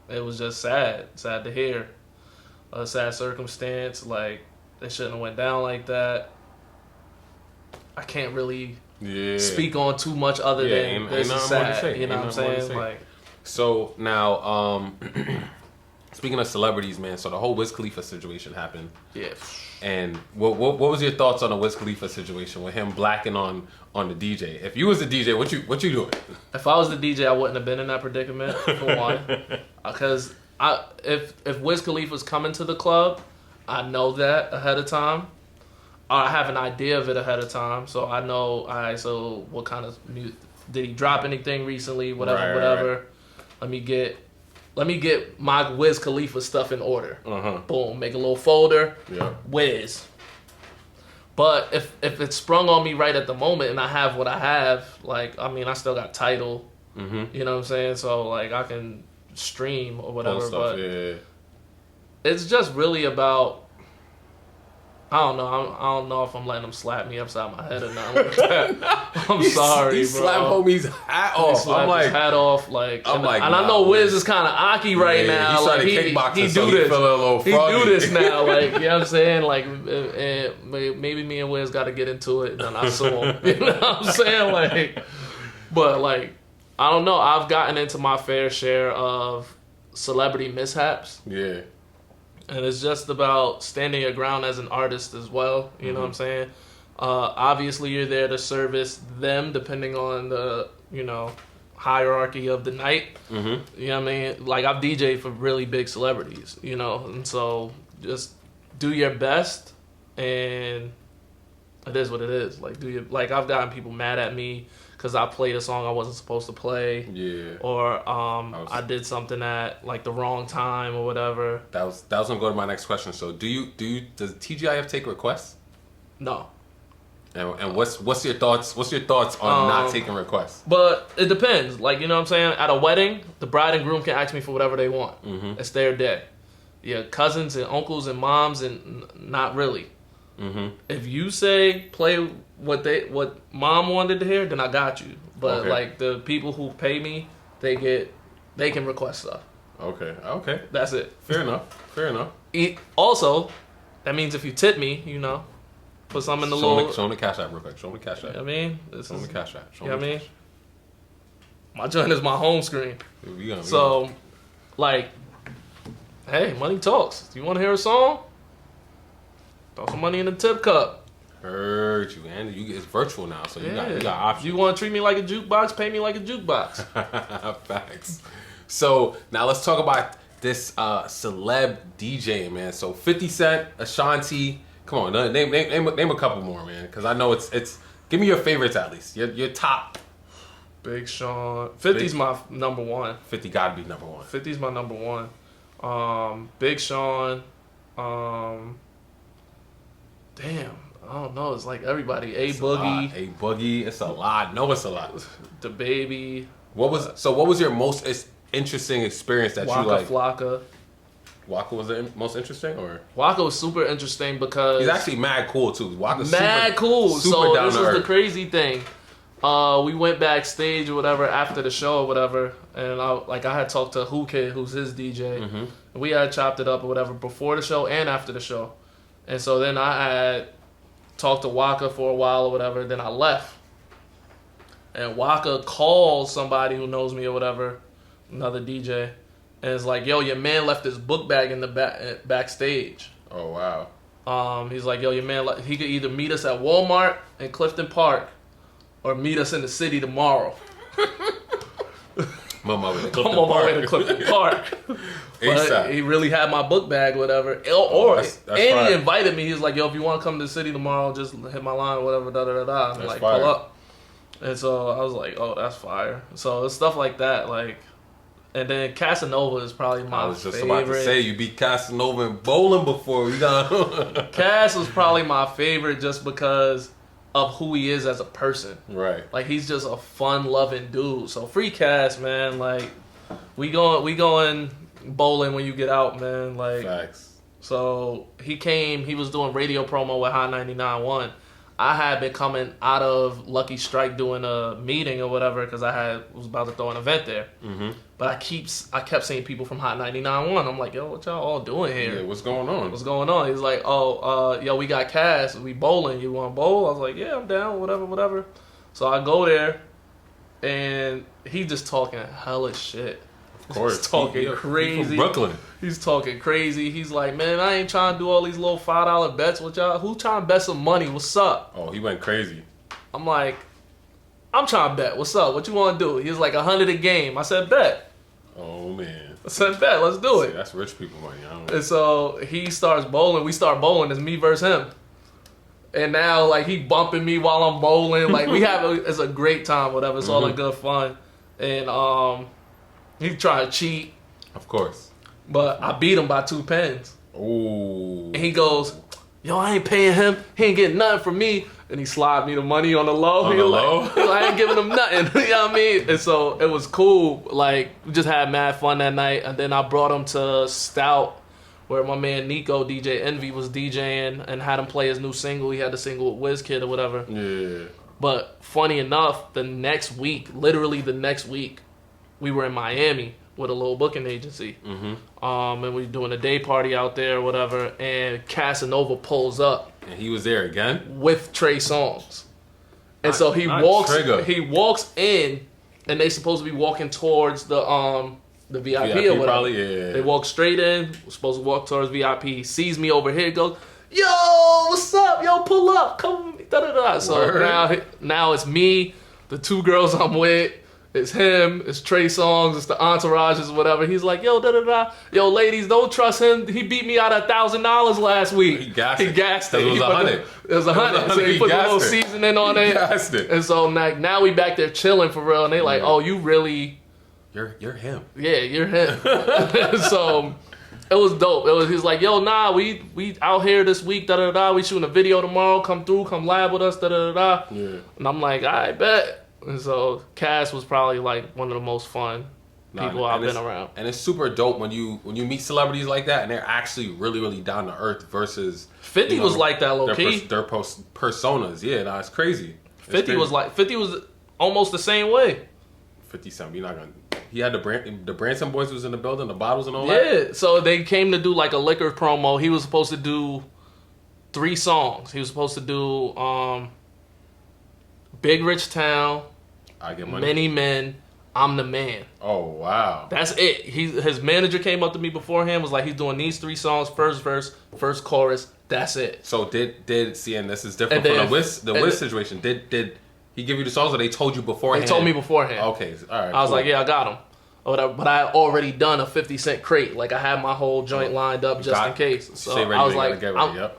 it was just sad to hear. A sad circumstance, like, they shouldn't have went down like that. I can't really speak on too much other than this is sad. You know what I'm saying? Like, so now, speaking of celebrities, man, so the whole Wiz Khalifa situation happened. Yeah. And what was your thoughts on the Wiz Khalifa situation with him blacking on the DJ? If you was the DJ, what you doing? If I was the DJ, I wouldn't have been in that predicament, for one. Because if Wiz Khalifa's coming to the club, I know that ahead of time. I have an idea of it ahead of time, so I know. So what kind of music did he drop? Anything recently? Whatever. Right. Let me get my Wiz Khalifa stuff in order. Boom. Make a little folder. Yeah. Wiz. But if it's sprung on me right at the moment and I have what I have, like, I mean, I still got Tidal. Mm-hmm. You know what I'm saying? So, like, I can stream or whatever. Stuff, but it's just really about, I don't know if I'm letting him slap me upside my head or not. Like that. I'm sorry, he bro. Slap homie's hat off. I'm like, his hat off, like, and I know Wiz is kind of aki right now. He's like, he do this. He do this now. Like, you know what I'm saying? Like, and maybe me and Wiz got to get into it, and then I sue him. You know what I'm saying? Like, but like, I don't know. I've gotten into my fair share of celebrity mishaps. Yeah. And it's just about standing your ground as an artist as well. You know what I'm saying? Obviously, you're there to service them, depending on the hierarchy of the night. Mm-hmm. You know what I mean? Like, I've DJed for really big celebrities, and so just do your best, and it is what it is. Like, I've gotten people mad at me because I played a song I wasn't supposed to play. Yeah. Or I did something at like the wrong time or whatever. That was gonna go to my next question. So does TGIF take requests? No. And what's your thoughts? What's your thoughts on not taking requests? But it depends. Like, you know what I'm saying? At a wedding, the bride and groom can ask me for whatever they want. Mm-hmm. It's their day. Yeah, cousins and uncles and moms and not really. Mm-hmm. If you say play what mom wanted to hear, then I got you. But like the people who pay me, they can request stuff. Okay. That's it. Fair enough. Also, that means if you tip me, put some in the little. Show them the cash app real quick. Show them the cash app. I mean, show them the cash app. You know what I mean? My joint is my home screen. Like, hey, money talks. Do you want to hear a song? Throw some money in the tip cup. Heard you, man. It's virtual now, so you got options. You want to treat me like a jukebox? Pay me like a jukebox. Facts. So now let's talk about this celeb DJing, man. So 50 Cent, Ashanti. Come on, name a couple more, man. Because I know it's. Give me your favorites at least. Your top. Big Sean. 50's my number one. 50 gotta be number one. 50's my number one. Big Sean. Damn, I don't know. It's like everybody. A Boogie. It's a lot. No, it's a lot. The Baby. What was your most interesting experience that Waka you like? Flocka. Waka was the most interesting, or Waka was super interesting because he's actually mad cool too. Waka's mad cool. Super so down this to is earth. the crazy thing. We went backstage or whatever after the show or whatever, and I had talked to Who Kid, who's his DJ. Mm-hmm. And we had chopped it up or whatever before the show and after the show. And so then I had talked to Waka for a while or whatever. Then I left. And Waka called somebody who knows me or whatever, another DJ, and it's like, yo, your man left his book bag in the backstage. Oh, wow. He's like, yo, your man, he could either meet us at Walmart in Clifton Park or meet us in the city tomorrow. I'm on my way to Clifton Park. But he really had my book bag, whatever. That's he invited me. He was like, yo, if you want to come to the city tomorrow, just hit my line or whatever, da-da-da-da. I'm like, pull up. And so I was like, oh, that's fire. So it's stuff like that, like. And then Casanova is probably my favorite. I was just about to say, you beat Casanova in bowling before. Cass was probably my favorite just because of who he is as a person. Right. Like, he's just a fun-loving dude. So free Cass, man. Like, we going bowling when you get out, man. Like, facts. So he was doing radio promo with Hot 99.1. I had been coming out of Lucky Strike doing a meeting or whatever because was about to throw an event there. Mm-hmm. But I kept seeing people from Hot 99.1. I'm like, yo, what y'all all doing here? Yeah, what's going on? He's like, yo, we got Cass. We bowling. You want to bowl? I was like, yeah, I'm down. Whatever. So I go there, and he just talking hella shit. Of course. He's talking crazy. He's from Brooklyn. He's talking crazy. He's like, man, I ain't trying to do all these little $5 bets with y'all. Who trying to bet some money? What's up? Oh, he went crazy. I'm like, I'm trying to bet. What's up? What you want to do? He was like, 100 a game. I said, bet. Oh, man. I said, bet. Let's do it. That's rich people money. I don't know. And so he starts bowling. We start bowling. It's me versus him. And now, like, he bumping me while I'm bowling. Like, it's a great time, whatever. It's all in good fun. And he trying to cheat. Of course. But I beat him by 2 pens. Ooh. And he goes, yo, I ain't paying him. He ain't getting nothing from me. And he slid me the money on the low. I ain't giving him nothing. You know what I mean? And so it was cool. Like, we just had mad fun that night. And then I brought him to Stout, where my man Nico, DJ Envy, was DJing and had him play his new single. He had the single with WizKid or whatever. Yeah. But funny enough, literally the next week, we were in Miami with a little booking agency. Mm-hmm. And we were doing a day party out there or whatever, and Casanova pulls up. And he was there again? With Trey Songz. And so he walks in, and they supposed to be walking towards the VIP or whatever. Probably, yeah. They walk straight in, we're supposed to walk towards VIP. He sees me over here, goes, yo, what's up? Yo, pull up. Come week. Da da da. So Word. now it's me, the 2 girls I'm with. It's him, it's Trey Songz, it's the entourages, whatever. He's like, yo, da da da. Yo, ladies, don't trust him. He beat me out $1,000 last week. He gassed it. It was 100. It was 100. So he put a little seasoning on it. Gassed it. And so now we back there chilling for real. And they like, oh, you really... You're him. Yeah, you're him. So it was dope. He's like, yo, nah, we out here this week, da da da. We shooting a video tomorrow. Come through, come live with us, da da da. Yeah. And I'm like, I bet. And so Cass was probably like one of the most fun people I've been around. And it's super dope when you meet celebrities like that and they're actually really, really down to earth versus 50 was like that low key. Their personas. Yeah, nah, it's crazy. 50 was almost the same way. 50 something. You're not gonna. He had the Branson boys was in the building, the bottles and all that. Yeah, so they came to do like a liquor promo. He was supposed to do 3 songs. He was supposed to do Big Rich Town, I Get Money, Many Men, I'm the Man. Oh wow, that's it. His manager came up to me beforehand, was like, he's doing these 3 songs, first verse, first chorus. That's it. So did see, and this is different from the Wiz situation. Did he give you the songs, or they told you beforehand? They told me beforehand. Okay, all right. I was like, yeah, I got them. But I had already done a 50 Cent crate. Like, I had my whole joint lined up just in case. So I was like,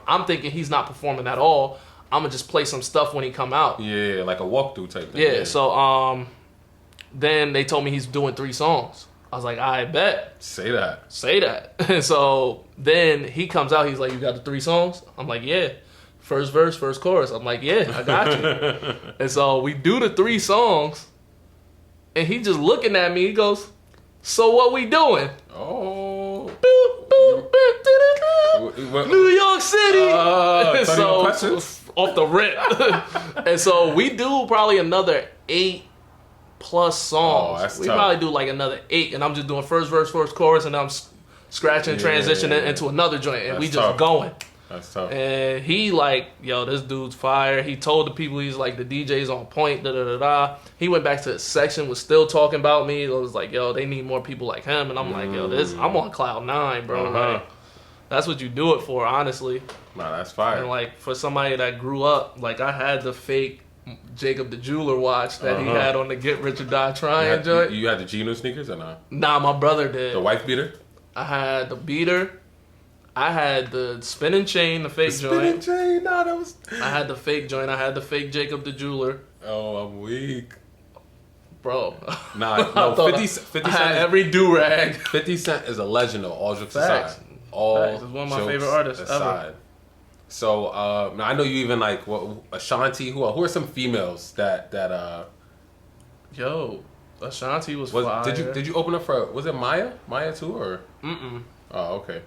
I'm thinking he's not performing at all. I'm gonna just play some stuff when he come out. Yeah, like a walkthrough type thing. Yeah. So then they told me he's doing 3 songs. I was like, I bet. Say that. And so then he comes out. He's like, you got the 3 songs? I'm like, yeah. First verse, first chorus. I'm like, yeah, I got you. And so we do the 3 songs, and he just looking at me. He goes, so what we doing? Oh. Boop, boop, boop, doo-doo-doo. New York City. So off the rip. And so we do probably another 8+ songs. Oh, that's we tough. probably do like another 8, and I'm just doing first verse, first chorus, and I'm scratching, transitioning into another joint, and we just going. That's tough. And he like, yo, this dude's fire. He told the people, he's like, the DJ's on point, da da da da. He went back to his section, was still talking about me. It was like, yo, they need more people like him. And I'm like, yo, I'm on cloud 9, bro. Like, that's what you do it for, honestly. Nah, that's fire. And like, for somebody that grew up, like, I had the fake Jacob the Jeweler watch that he had on the Get Rich or Die Trying joint. You had the Geno sneakers or not? Nah, my brother did. The wife beater? I had the beater. I had the spinning chain, the fake Spinning joint. chain, nah, that was... I had the fake joint. I had the fake Jacob the Jeweler. Oh, I'm weak. Bro. Nah, no, 50 Cent. I had every do-rag. 50 Cent is a legend, though, all jokes Facts. aside. All Facts. He's one of my favorite artists ever. So, now I know you even like, Ashanti, who are some females that Yo, Ashanti was fire. Did you open up for, was it Maya? Maya too, or? Mm-mm. Oh, okay.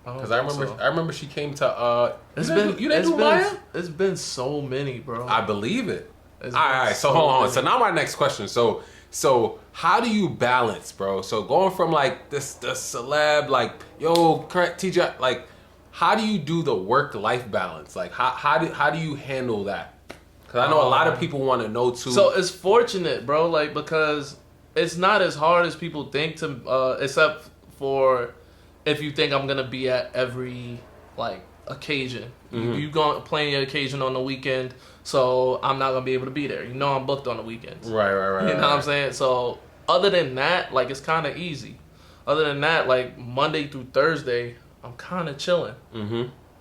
Because I remember she came to you didn't do Maya? It's been so many, bro. I believe it. All right, so hold on. So now my next question. So how do you balance, bro? So going from like the celeb, like, yo, current TJ, like, how do you do the work-life balance? Like, how do you handle that? Because I know a lot of people want to know too. So it's fortunate, bro, like, because it's not as hard as people think to, except for if you think I'm gonna be at every like occasion. You gonna plan your occasion on the weekend, so I'm not gonna be able to be there. You know I'm booked on the weekends. Right. You know what I'm saying? So other than that, like, it's kind of easy. Other than that, like, Monday through Thursday, I'm kind of chilling.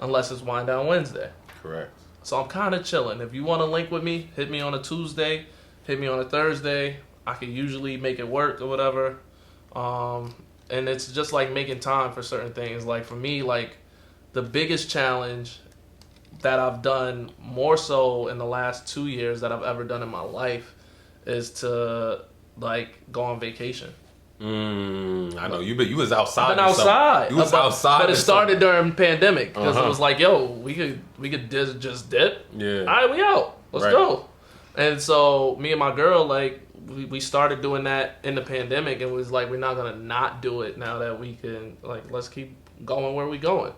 Unless it's Wind Down Wednesday. Correct. So I'm kind of chilling. If you want to link with me, hit me on a Tuesday, hit me on a Thursday. I can usually make it work or whatever. And it's just like making time for certain things. Like, for me, like, the biggest challenge that I've done more so in the last 2 years that I've ever done in my life is to, like, go on vacation. I know you was outside. I've been outside. You was outside. But it started during pandemic because it was like, yo, we could just dip. Yeah. All right, we out. Let's go. And so me and my girl, like, we started doing that in the pandemic, and it was like, we're not gonna not do it now that we can. Like, let's keep going where we going.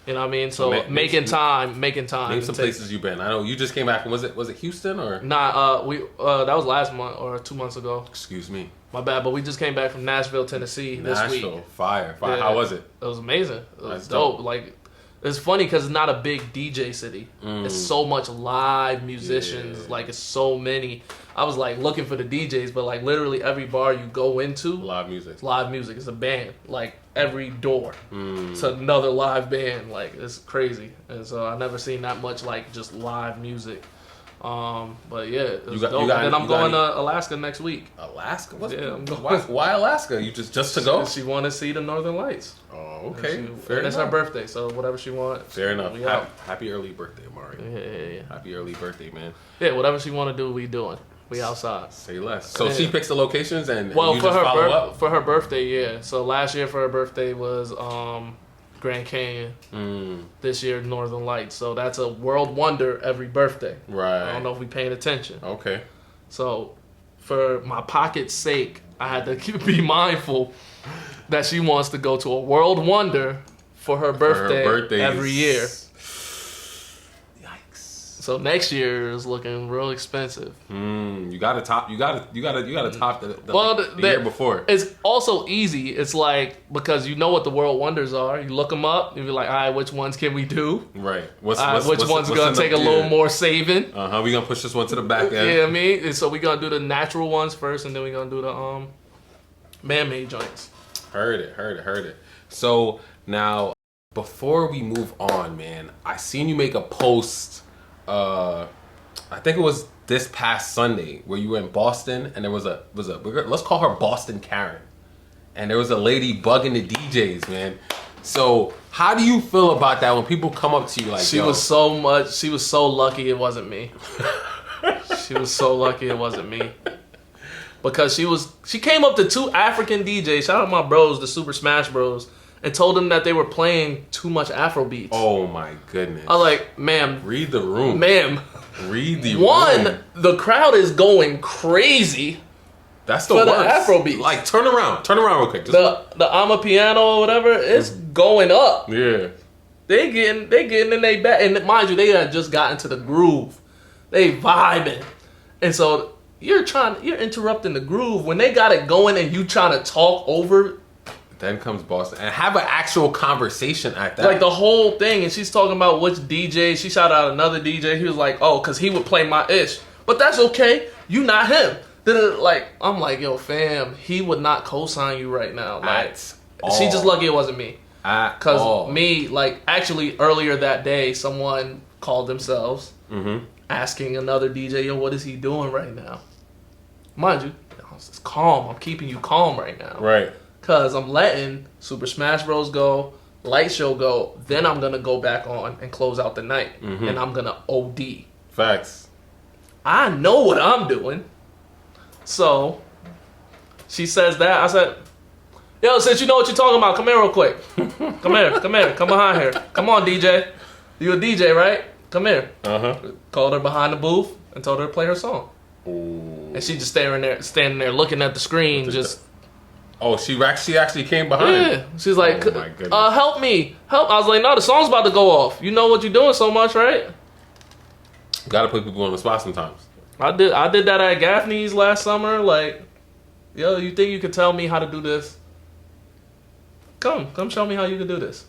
You know what I mean? So making time. Name some places you've been. I know you just came back. Was it Houston or? Nah, that was last month or 2 months ago. Excuse me. My bad, but we just came back from Nashville, Tennessee this week. Fire. Yeah. How was it? It was amazing. It was dope. Like, It's funny because it's not a big DJ city. It's so much live musicians. Like, it's so many. I was, like, looking for the DJs, but, like, literally every bar you go into... Live music. Live music. It's a band. Like, every door. It's another live band. Like, it's crazy. And so I never seen that much, like, just live music. But yeah, it's dope. Then I'm going to Alaska next week. Alaska? I'm going. Why Alaska? You just to go? She want to see the Northern Lights. Oh, okay. And it's her birthday, so whatever she wants. Fair enough. Happy early birthday, Amari. Yeah. Happy early birthday, man. Yeah, whatever she want to do, we doing. We outside. Say less. So she picks the locations and you for just follow up? For her birthday, yeah. So last year for her birthday was Grand Canyon. This year, Northern Lights. So that's a world wonder every birthday. Right. I don't know if we paying attention. Okay. So for my pocket's sake, I had to be mindful that she wants to go to a world wonder for her birthday every year. So next year is looking real expensive. You gotta top. You gotta top the year before. It's also easy. It's like because you know what the world wonders are. You look them up. You be like, all right, which ones can we do? Right. Which one's gonna take a little more saving? We gonna push this one to the back end. Yeah, I mean, and so we gonna do the natural ones first, and then we gonna do the man-made joints. Heard it. So now, before we move on, man, I seen you make a post. I think it was this past Sunday where you were in Boston and there was a let's call her Boston Karen, and there was a lady bugging the DJs, man. So how do you feel about that when people come up to you like she was so lucky it wasn't me. She was so lucky it wasn't me. Because she came up to two African DJs, shout out my bros, the Super Smash Bros, and told them that they were playing too much Afro beats. Oh my goodness. I was like, ma'am. Read the room. Ma'am. Read the room. The crowd is going crazy. That's the worst. The Afro beats. Like, turn around real quick. The Amapiano or whatever, it's going up. Yeah. They getting in their back. And mind you, they had just gotten to the groove. They vibing. And so you're interrupting the groove. When they got it going and you trying to talk over. Then comes Boston and have an actual conversation at that. Like the whole thing, and she's talking about which DJ. She shouted out another DJ. He was like, "Oh, because he would play my ish," but that's okay. You not him. Like I'm like, yo, fam, he would not co-sign you right now. Like, she just lucky it wasn't me. Because me, like, actually earlier that day, someone called themselves asking another DJ, yo, what is he doing right now? Mind you, it's calm. I'm keeping you calm right now. Right. Because I'm letting Super Smash Bros. Go, Light Show go, then I'm going to go back on and close out the night. And I'm going to OD. Facts. I know what I'm doing. So, she says that. I said, yo, since you know what you're talking about, come here real quick. Come here. Come behind here. Come on, DJ. You a DJ, right? Come here. Called her behind the booth and told her to play her song. Ooh. And she just standing there looking at the screen, just... Oh, she actually came behind. Yeah, she's like, oh my goodness. help me. I was like, no, the song's about to go off. You know what you're doing so much, right? Gotta put people on the spot sometimes. I did that at Gaffney's last summer. Like, yo, you think you could tell me how to do this? Come show me how you can do this.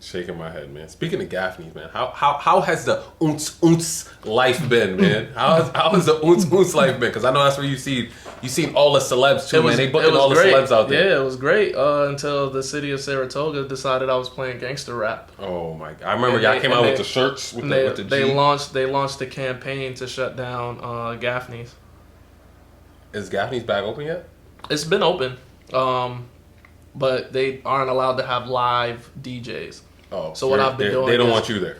Shaking my head, man. Speaking of Gaffney's, man, how has the ounce life been, man? How has the ounce life been? Because I know that's where you seen all the celebs too, man. They booking all the celebs out there. Yeah, it was great until the city of Saratoga decided I was playing gangster rap. Oh my god! I remember y'all came out with the shirts with the G. They launched a campaign to shut down Gaffney's. Is Gaffney's back open yet? It's been open, but they aren't allowed to have live DJs. Oh, so what I've been doing, they don't want you there,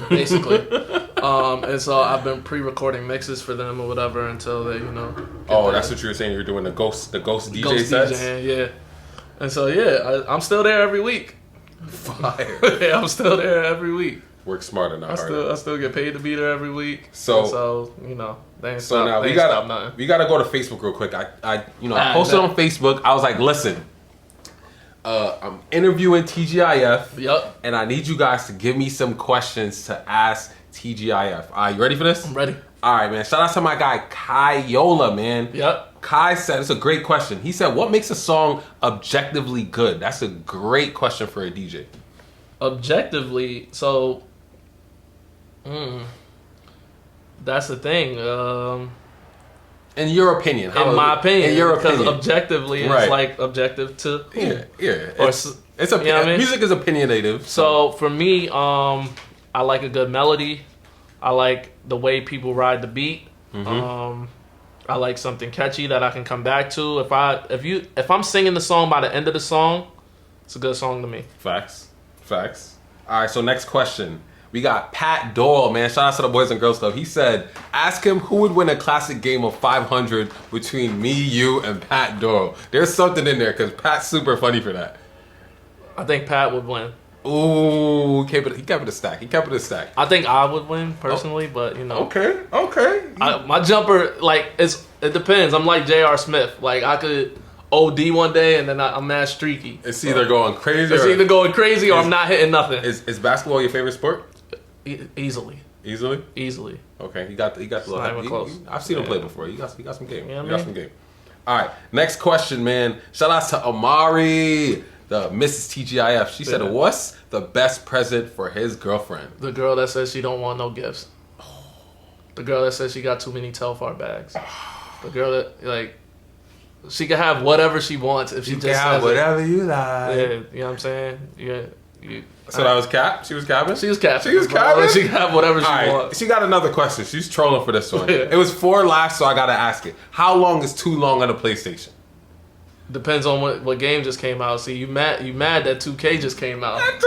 basically. And so I've been pre-recording mixes for them or whatever until they, Oh, that's what you were saying. You're doing the ghost DJ sets. DJing, yeah. And so I'm still there every week. Fire. Yeah, I'm still there every week. Work smarter, not harder. I still get paid to be there every week. So they ain't so now we gotta go to Facebook real quick. I posted on Facebook. I was like, listen. I'm interviewing TGIF. Yep. And I need you guys to give me some questions to ask TGIF. All right, you ready for this? I'm ready. All right, man. Shout out to my guy, Kai Yola, man. Yep. Kai said, it's a great question. He said, what makes a song objectively good? That's a great question for a DJ. Objectively, so that's the thing. In your opinion, In my opinion, in your because opinion, objectively, Right. it's like objective to who? yeah. Or It's you know what I mean? Music is opinionative. So for me, I like a good melody. I like the way people ride the beat. I like something catchy that I can come back to. If I'm singing the song by the end of the song, it's a good song to me. Facts. All right, so next question. We got Pat Doyle, man. Shout out to the Boys and Girls Club. He said, ask him who would win a classic game of 500 between me, you, and Pat Doyle. There's something in there because Pat's super funny for that. I think Pat would win. Ooh, he kept it a stack. I think I would win personally, but you know. Okay. My jumper, like, it depends. I'm like J.R. Smith. Like, I could OD one day and then I'm mad streaky. It's either going crazy It's either going crazy or I'm not hitting nothing. Is basketball your favorite sport? Easily. Okay, he got the not even close. I've seen him play before. You got some game. Yeah, You got some game. All right, next question, man. Shout out to Amari, the Mrs. TGIF. She said, "What's the best present for his girlfriend?" The girl that says she don't want no gifts. The girl that says she got too many Telfar bags. The girl that like she can have whatever she wants if she just have says whatever you like. Yeah, you know what I'm saying? Yeah. So that was cap. She was capping. She was capping. She was capping. She can have whatever she wants. She got another question. She's trolling for this one. Yeah. It was 4 laughs, so I gotta ask it. How long is too long on a PlayStation? Depends on what game just came out. See, you mad that 2K just came out. That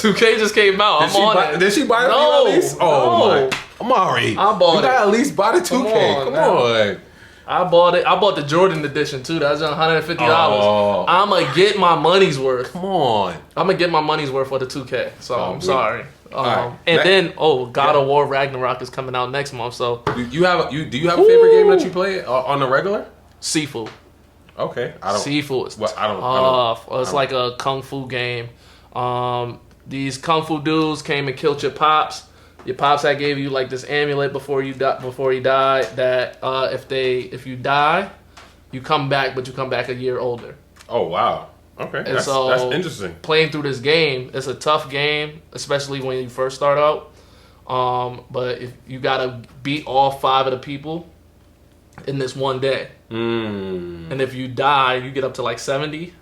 2K just came out. I'm on it. Did she buy it No, at least? Oh my, Amari. I bought you it. gotta at least buy the 2K. Come on. I bought it. I bought the Jordan edition too. That's $150. Oh. I'ma get my money's worth. Come on. I'm gonna get my money's worth for the 2K. So I'm sorry. right. And then God of War Ragnarok is coming out next month. So Do you have a favorite game that you play on the regular? Sifu. Okay, I don't. Sifu is Well, I don't. tough. It's like a kung fu game. These kung fu dudes came and killed your pops. Your pops had gave you like this amulet before he died. That if you die, you come back, but you come back a year older. Oh wow. Okay, that's interesting. Playing through this game, it's a tough game, especially when you first start out. But if you gotta beat all 5 of the people in this one day, and if you die, you get up to like 70.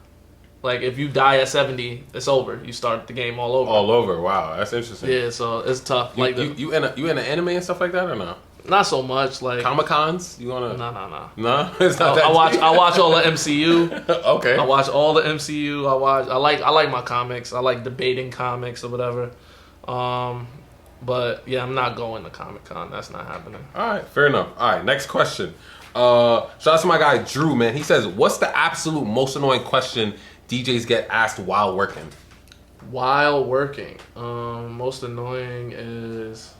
Like if you die at 70, it's over. You start the game all over. All over. Wow, that's interesting. Yeah, so it's tough. You into anime and stuff like that or no? Not so much. Like Comic-Cons? You wanna? No. No, it's not that. I watch all the MCU. Okay. I watch all the MCU. I like my comics. I like debating comics or whatever. But yeah, I'm not going to Comic-Con. That's not happening. All right, fair enough. All right, next question. Shout out to my guy Drew, man. He says, "What's the absolute most annoying question DJs get asked while working?" While working, most annoying is,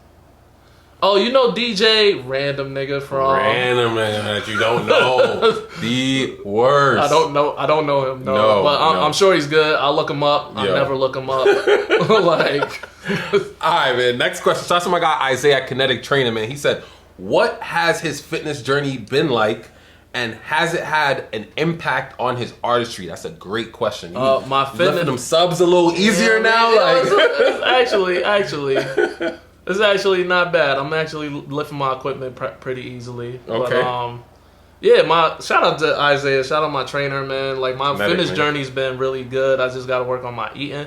you know DJ random nigga from Random nigga that you don't know. The worst. I don't know him. No, but I'm sure he's good. I'll look him up. I'll never look him up. Like, all right, man. Next question. Shout out to my guy Isaiah, Kinetic Trainer, man. He said, "What has his fitness journey been like, and has it had an impact on his artistry?" That's a great question. My fitness, lifting them subs a little easier now. It's actually not bad. I'm actually lifting my equipment pretty easily. Okay. But, my shout out to Isaiah. Shout out my trainer, man. Like my fitness journey's been really good. I just got to work on my eating.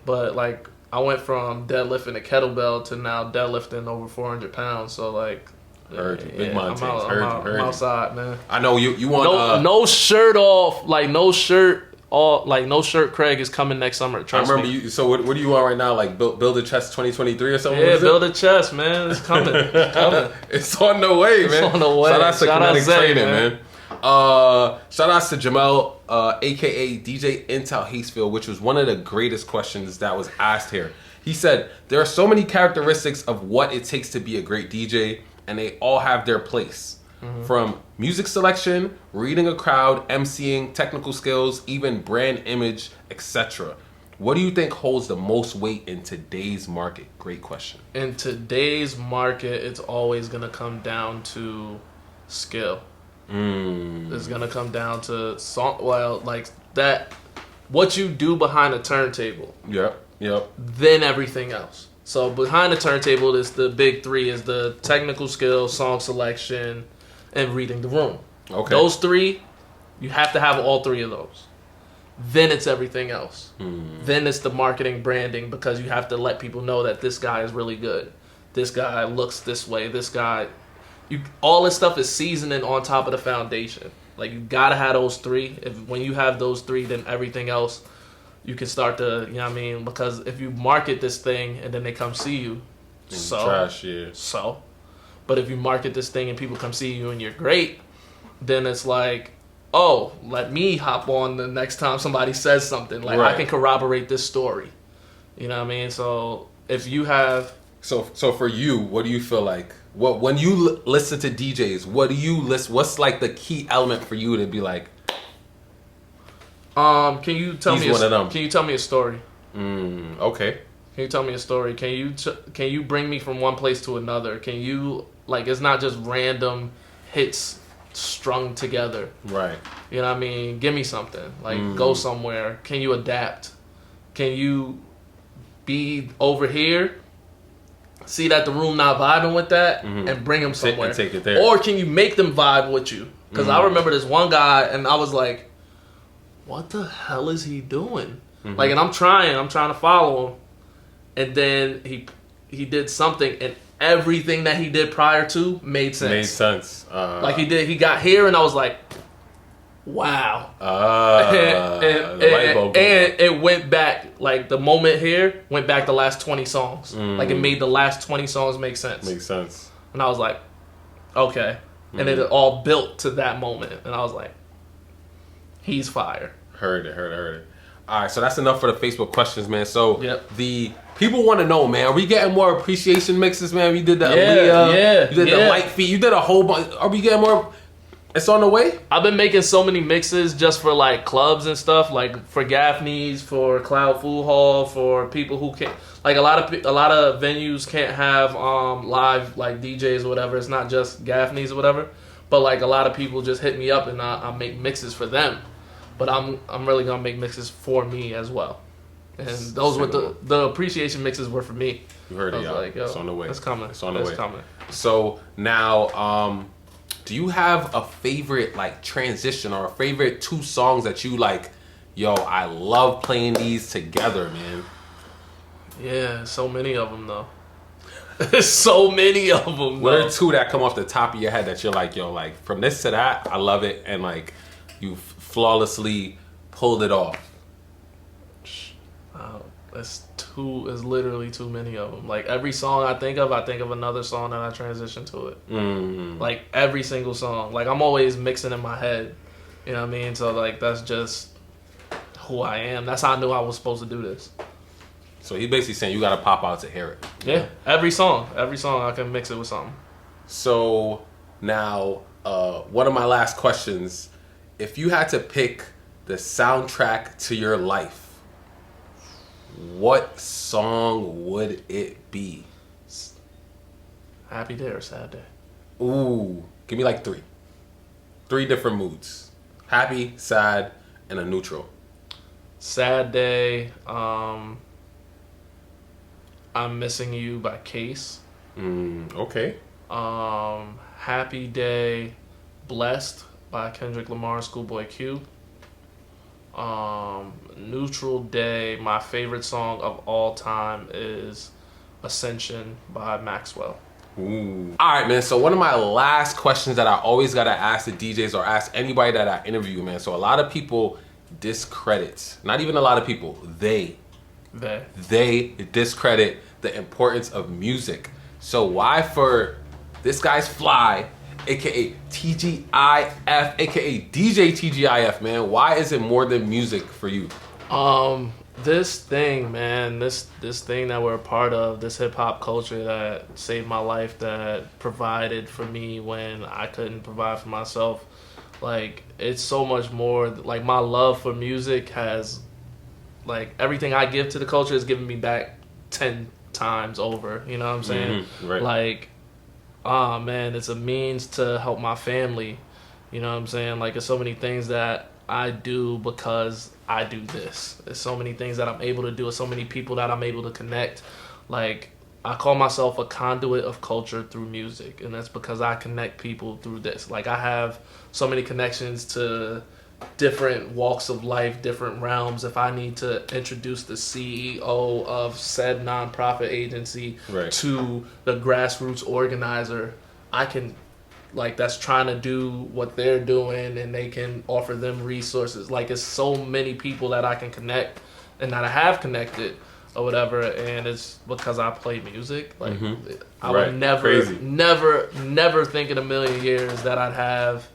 But like I went from deadlifting a kettlebell to now deadlifting over 400 pounds. So like. Heard you. Big Monty. I'm outside, man. I know you want no shirt off, like no shirt Craig is coming next summer. Trust I remember me. you. So what do you want right now? Like build a chest 2023 or something? Yeah, build a chest, man. It's coming. It's on the way, man. It's on the way. Shout out to Kinetic Training, man. Shout out to Jamel, aka DJ Intel Hastefield, which was one of the greatest questions that was asked here. He said, "There are so many characteristics of what it takes to be a great DJ, and they all have their place. From music selection, reading a crowd, emceeing, technical skills, even brand image, etc. What do you think holds the most weight in today's market?" Great question. In today's market, it's always going to come down to skill. It's going to come down to song, like that, what you do behind a turntable. Yep. Yep. then everything else. So behind the turntable is the big three: is the technical skills, song selection, and reading the room. Okay. Those three, you have to have all three of those. Then it's everything else. Then it's the marketing, branding, because you have to let people know that this guy is really good. This guy looks this way. This guy, all this stuff is seasoning on top of the foundation. Like, you gotta have those three. When you have those three, then everything else, you can start to, you know what I mean? Because if you market this thing and then they come see you, trash, yeah. So. But if you market this thing and people come see you and you're great, then it's like, oh, let me hop on the next time somebody says something. Like, right. I can corroborate this story. You know what I mean? So if you have... So for you, what do you feel like? When you listen to DJs, what do you listen? What's like the key element for you to be like? Can you tell He's me? one of them. Can you tell me a story? Okay. Can you tell me a story? Can you bring me from one place to another? Can you, like, it's not just random hits strung together. Right. You know what I mean? Give me something. Like, go somewhere. Can you adapt? Can you be over here? See that the room not vibing with that, and bring them somewhere. And take it there. Or can you make them vibe with you? Because I remember this one guy, and I was like, what the hell is he doing? Like, and I'm trying to follow him. And then he did something, and everything that he did prior to made sense. Made sense. Like, he got here, and I was like, wow. And it went back, like, the moment here went back the last 20 songs. Like, it made the last 20 songs make sense. Makes sense. And I was like, okay. And it all built to that moment. And I was like, he's fire. Heard it. All right, so that's enough for the Facebook questions, man. So the people want to know, man, are we getting more appreciation mixes, man? We did the Aaliyah, you did the Light Feet, you did a whole bunch. Are we getting more? It's on the way? I've been making so many mixes just for, like, clubs and stuff, like for Gaffney's, for Cloud Food Hall, for people who can't, like, a lot of venues can't have live, like, DJs or whatever. It's not just Gaffney's or whatever, but, like, a lot of people just hit me up and I make mixes for them. But I'm really gonna make mixes for me as well, and those were the appreciation mixes were for me. You heard it, y'all. Like, yo, it's on the way. It's coming. It's on the way. It's coming. So now, do you have a favorite, like, transition or a favorite two songs that you like? Yo, I love playing these together, man. Yeah, so many of them though. So many of them. What are two that come off the top of your head that you're like, yo, like, from this to that, I love it, and like you flawlessly pulled it off? It's literally too many of them. Like, every song I think of another song and I transition to it. Like, every single song. Like, I'm always mixing in my head. You know what I mean? So, like, that's just who I am. That's how I knew I was supposed to do this. So he's basically saying you gotta pop out to hear it. Yeah, every song I can mix it with something. So now, one of my last questions: if you had to pick the soundtrack to your life, what song would it be? Happy day or sad day? Ooh, give me like three. Three different moods: happy, sad, and a neutral. Sad day. I'm Missing You by Case. Okay. Happy Day, Blessed by Kendrick Lamar and Schoolboy Q. Neutral Day, my favorite song of all time is Ascension by Maxwell. Ooh. All right, man. So one of my last questions that I always gotta ask the DJs or ask anybody that I interview, man. So a lot of people discredit, not even a lot of people, they discredit the importance of music. So why for this guy's Fly, aka TGIF, aka DJ TGIF, man, why is it more than music for you? This thing, man, this thing that we're a part of, this hip hop culture that saved my life, that provided for me when I couldn't provide for myself, like, it's so much more. Like, my love for music has, like, everything I give to the culture is giving me back 10 times over. You know what I'm saying? Right. Like, man, it's a means to help my family. You know what I'm saying? Like, there's so many things that I do because I do this. There's so many things that I'm able to do. There's so many people that I'm able to connect. Like, I call myself a conduit of culture through music, and that's because I connect people through this. Like, I have so many connections to different walks of life, different realms. If I need to introduce the CEO of said nonprofit agency to the grassroots organizer, I can, like, that's trying to do what they're doing, and they can offer them resources. Like, it's so many people that I can connect and that I have connected or whatever, and it's because I play music. Like, I would never think in a million years that I'd have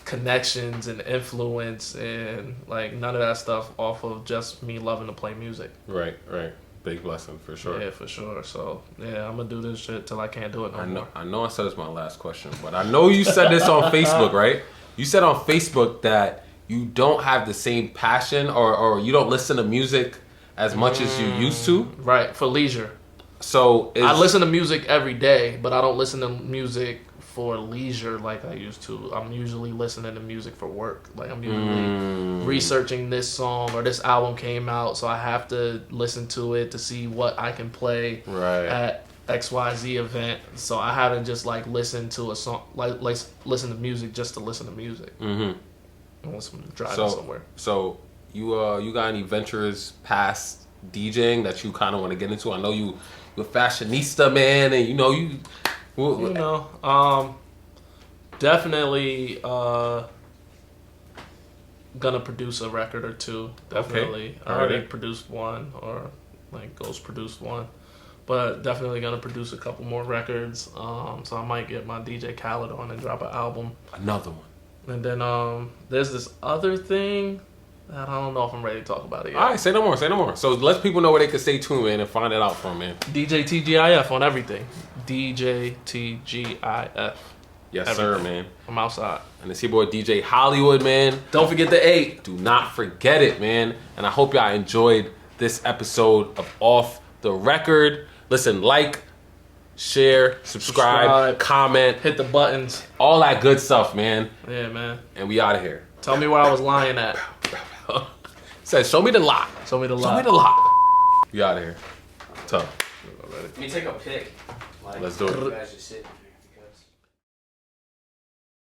connections and influence and like none of that stuff off of just me loving to play music. Right. Big blessing for sure. Yeah, for sure. So yeah, I'm gonna do this shit till I can't do it no more. I know I said it's my last question, but I know you said this on Facebook, right? You said on Facebook that you don't have the same passion or you don't listen to music as much as you used to. Right, for leisure. So I listen to music every day, but I don't listen to music for leisure like I used to. I'm usually listening to music for work. Like, I'm usually researching this song or this album came out, so I have to listen to it to see what I can play at XYZ event. So I haven't just like listened to a song, like listen to music just to listen to music. Unless I'm driving somewhere. So you got any ventures past DJing that you kind of want to get into? I know you're a fashionista, man, and definitely gonna produce a record or two. Definitely. Okay. I already produced one, or like Ghost produced one, but definitely gonna produce a couple more records. So I might get my DJ Khaled on and drop an album. Another one. And then there's this other thing that I don't know if I'm ready to talk about it yet. All right, say no more. So let people know where they can stay tuned, man, and find it out from, man. DJ TGIF on everything. DJ TGIF. Yes, everything. sir, man. I'm outside. And it's your boy DJ Hollywood, man. Don't forget the 8. Do not forget it, man. And I hope y'all enjoyed this episode of Off the Record. Listen, like, share, subscribe, comment. Hit the buttons. All that good stuff, man. Yeah, man. And we out of here. Tell me where I was lying at. Says, show me the lot. Show me the lot. Show me the lot. We out of here. Tough. Let me take a pic. Like, Let's do it. you guys just sit.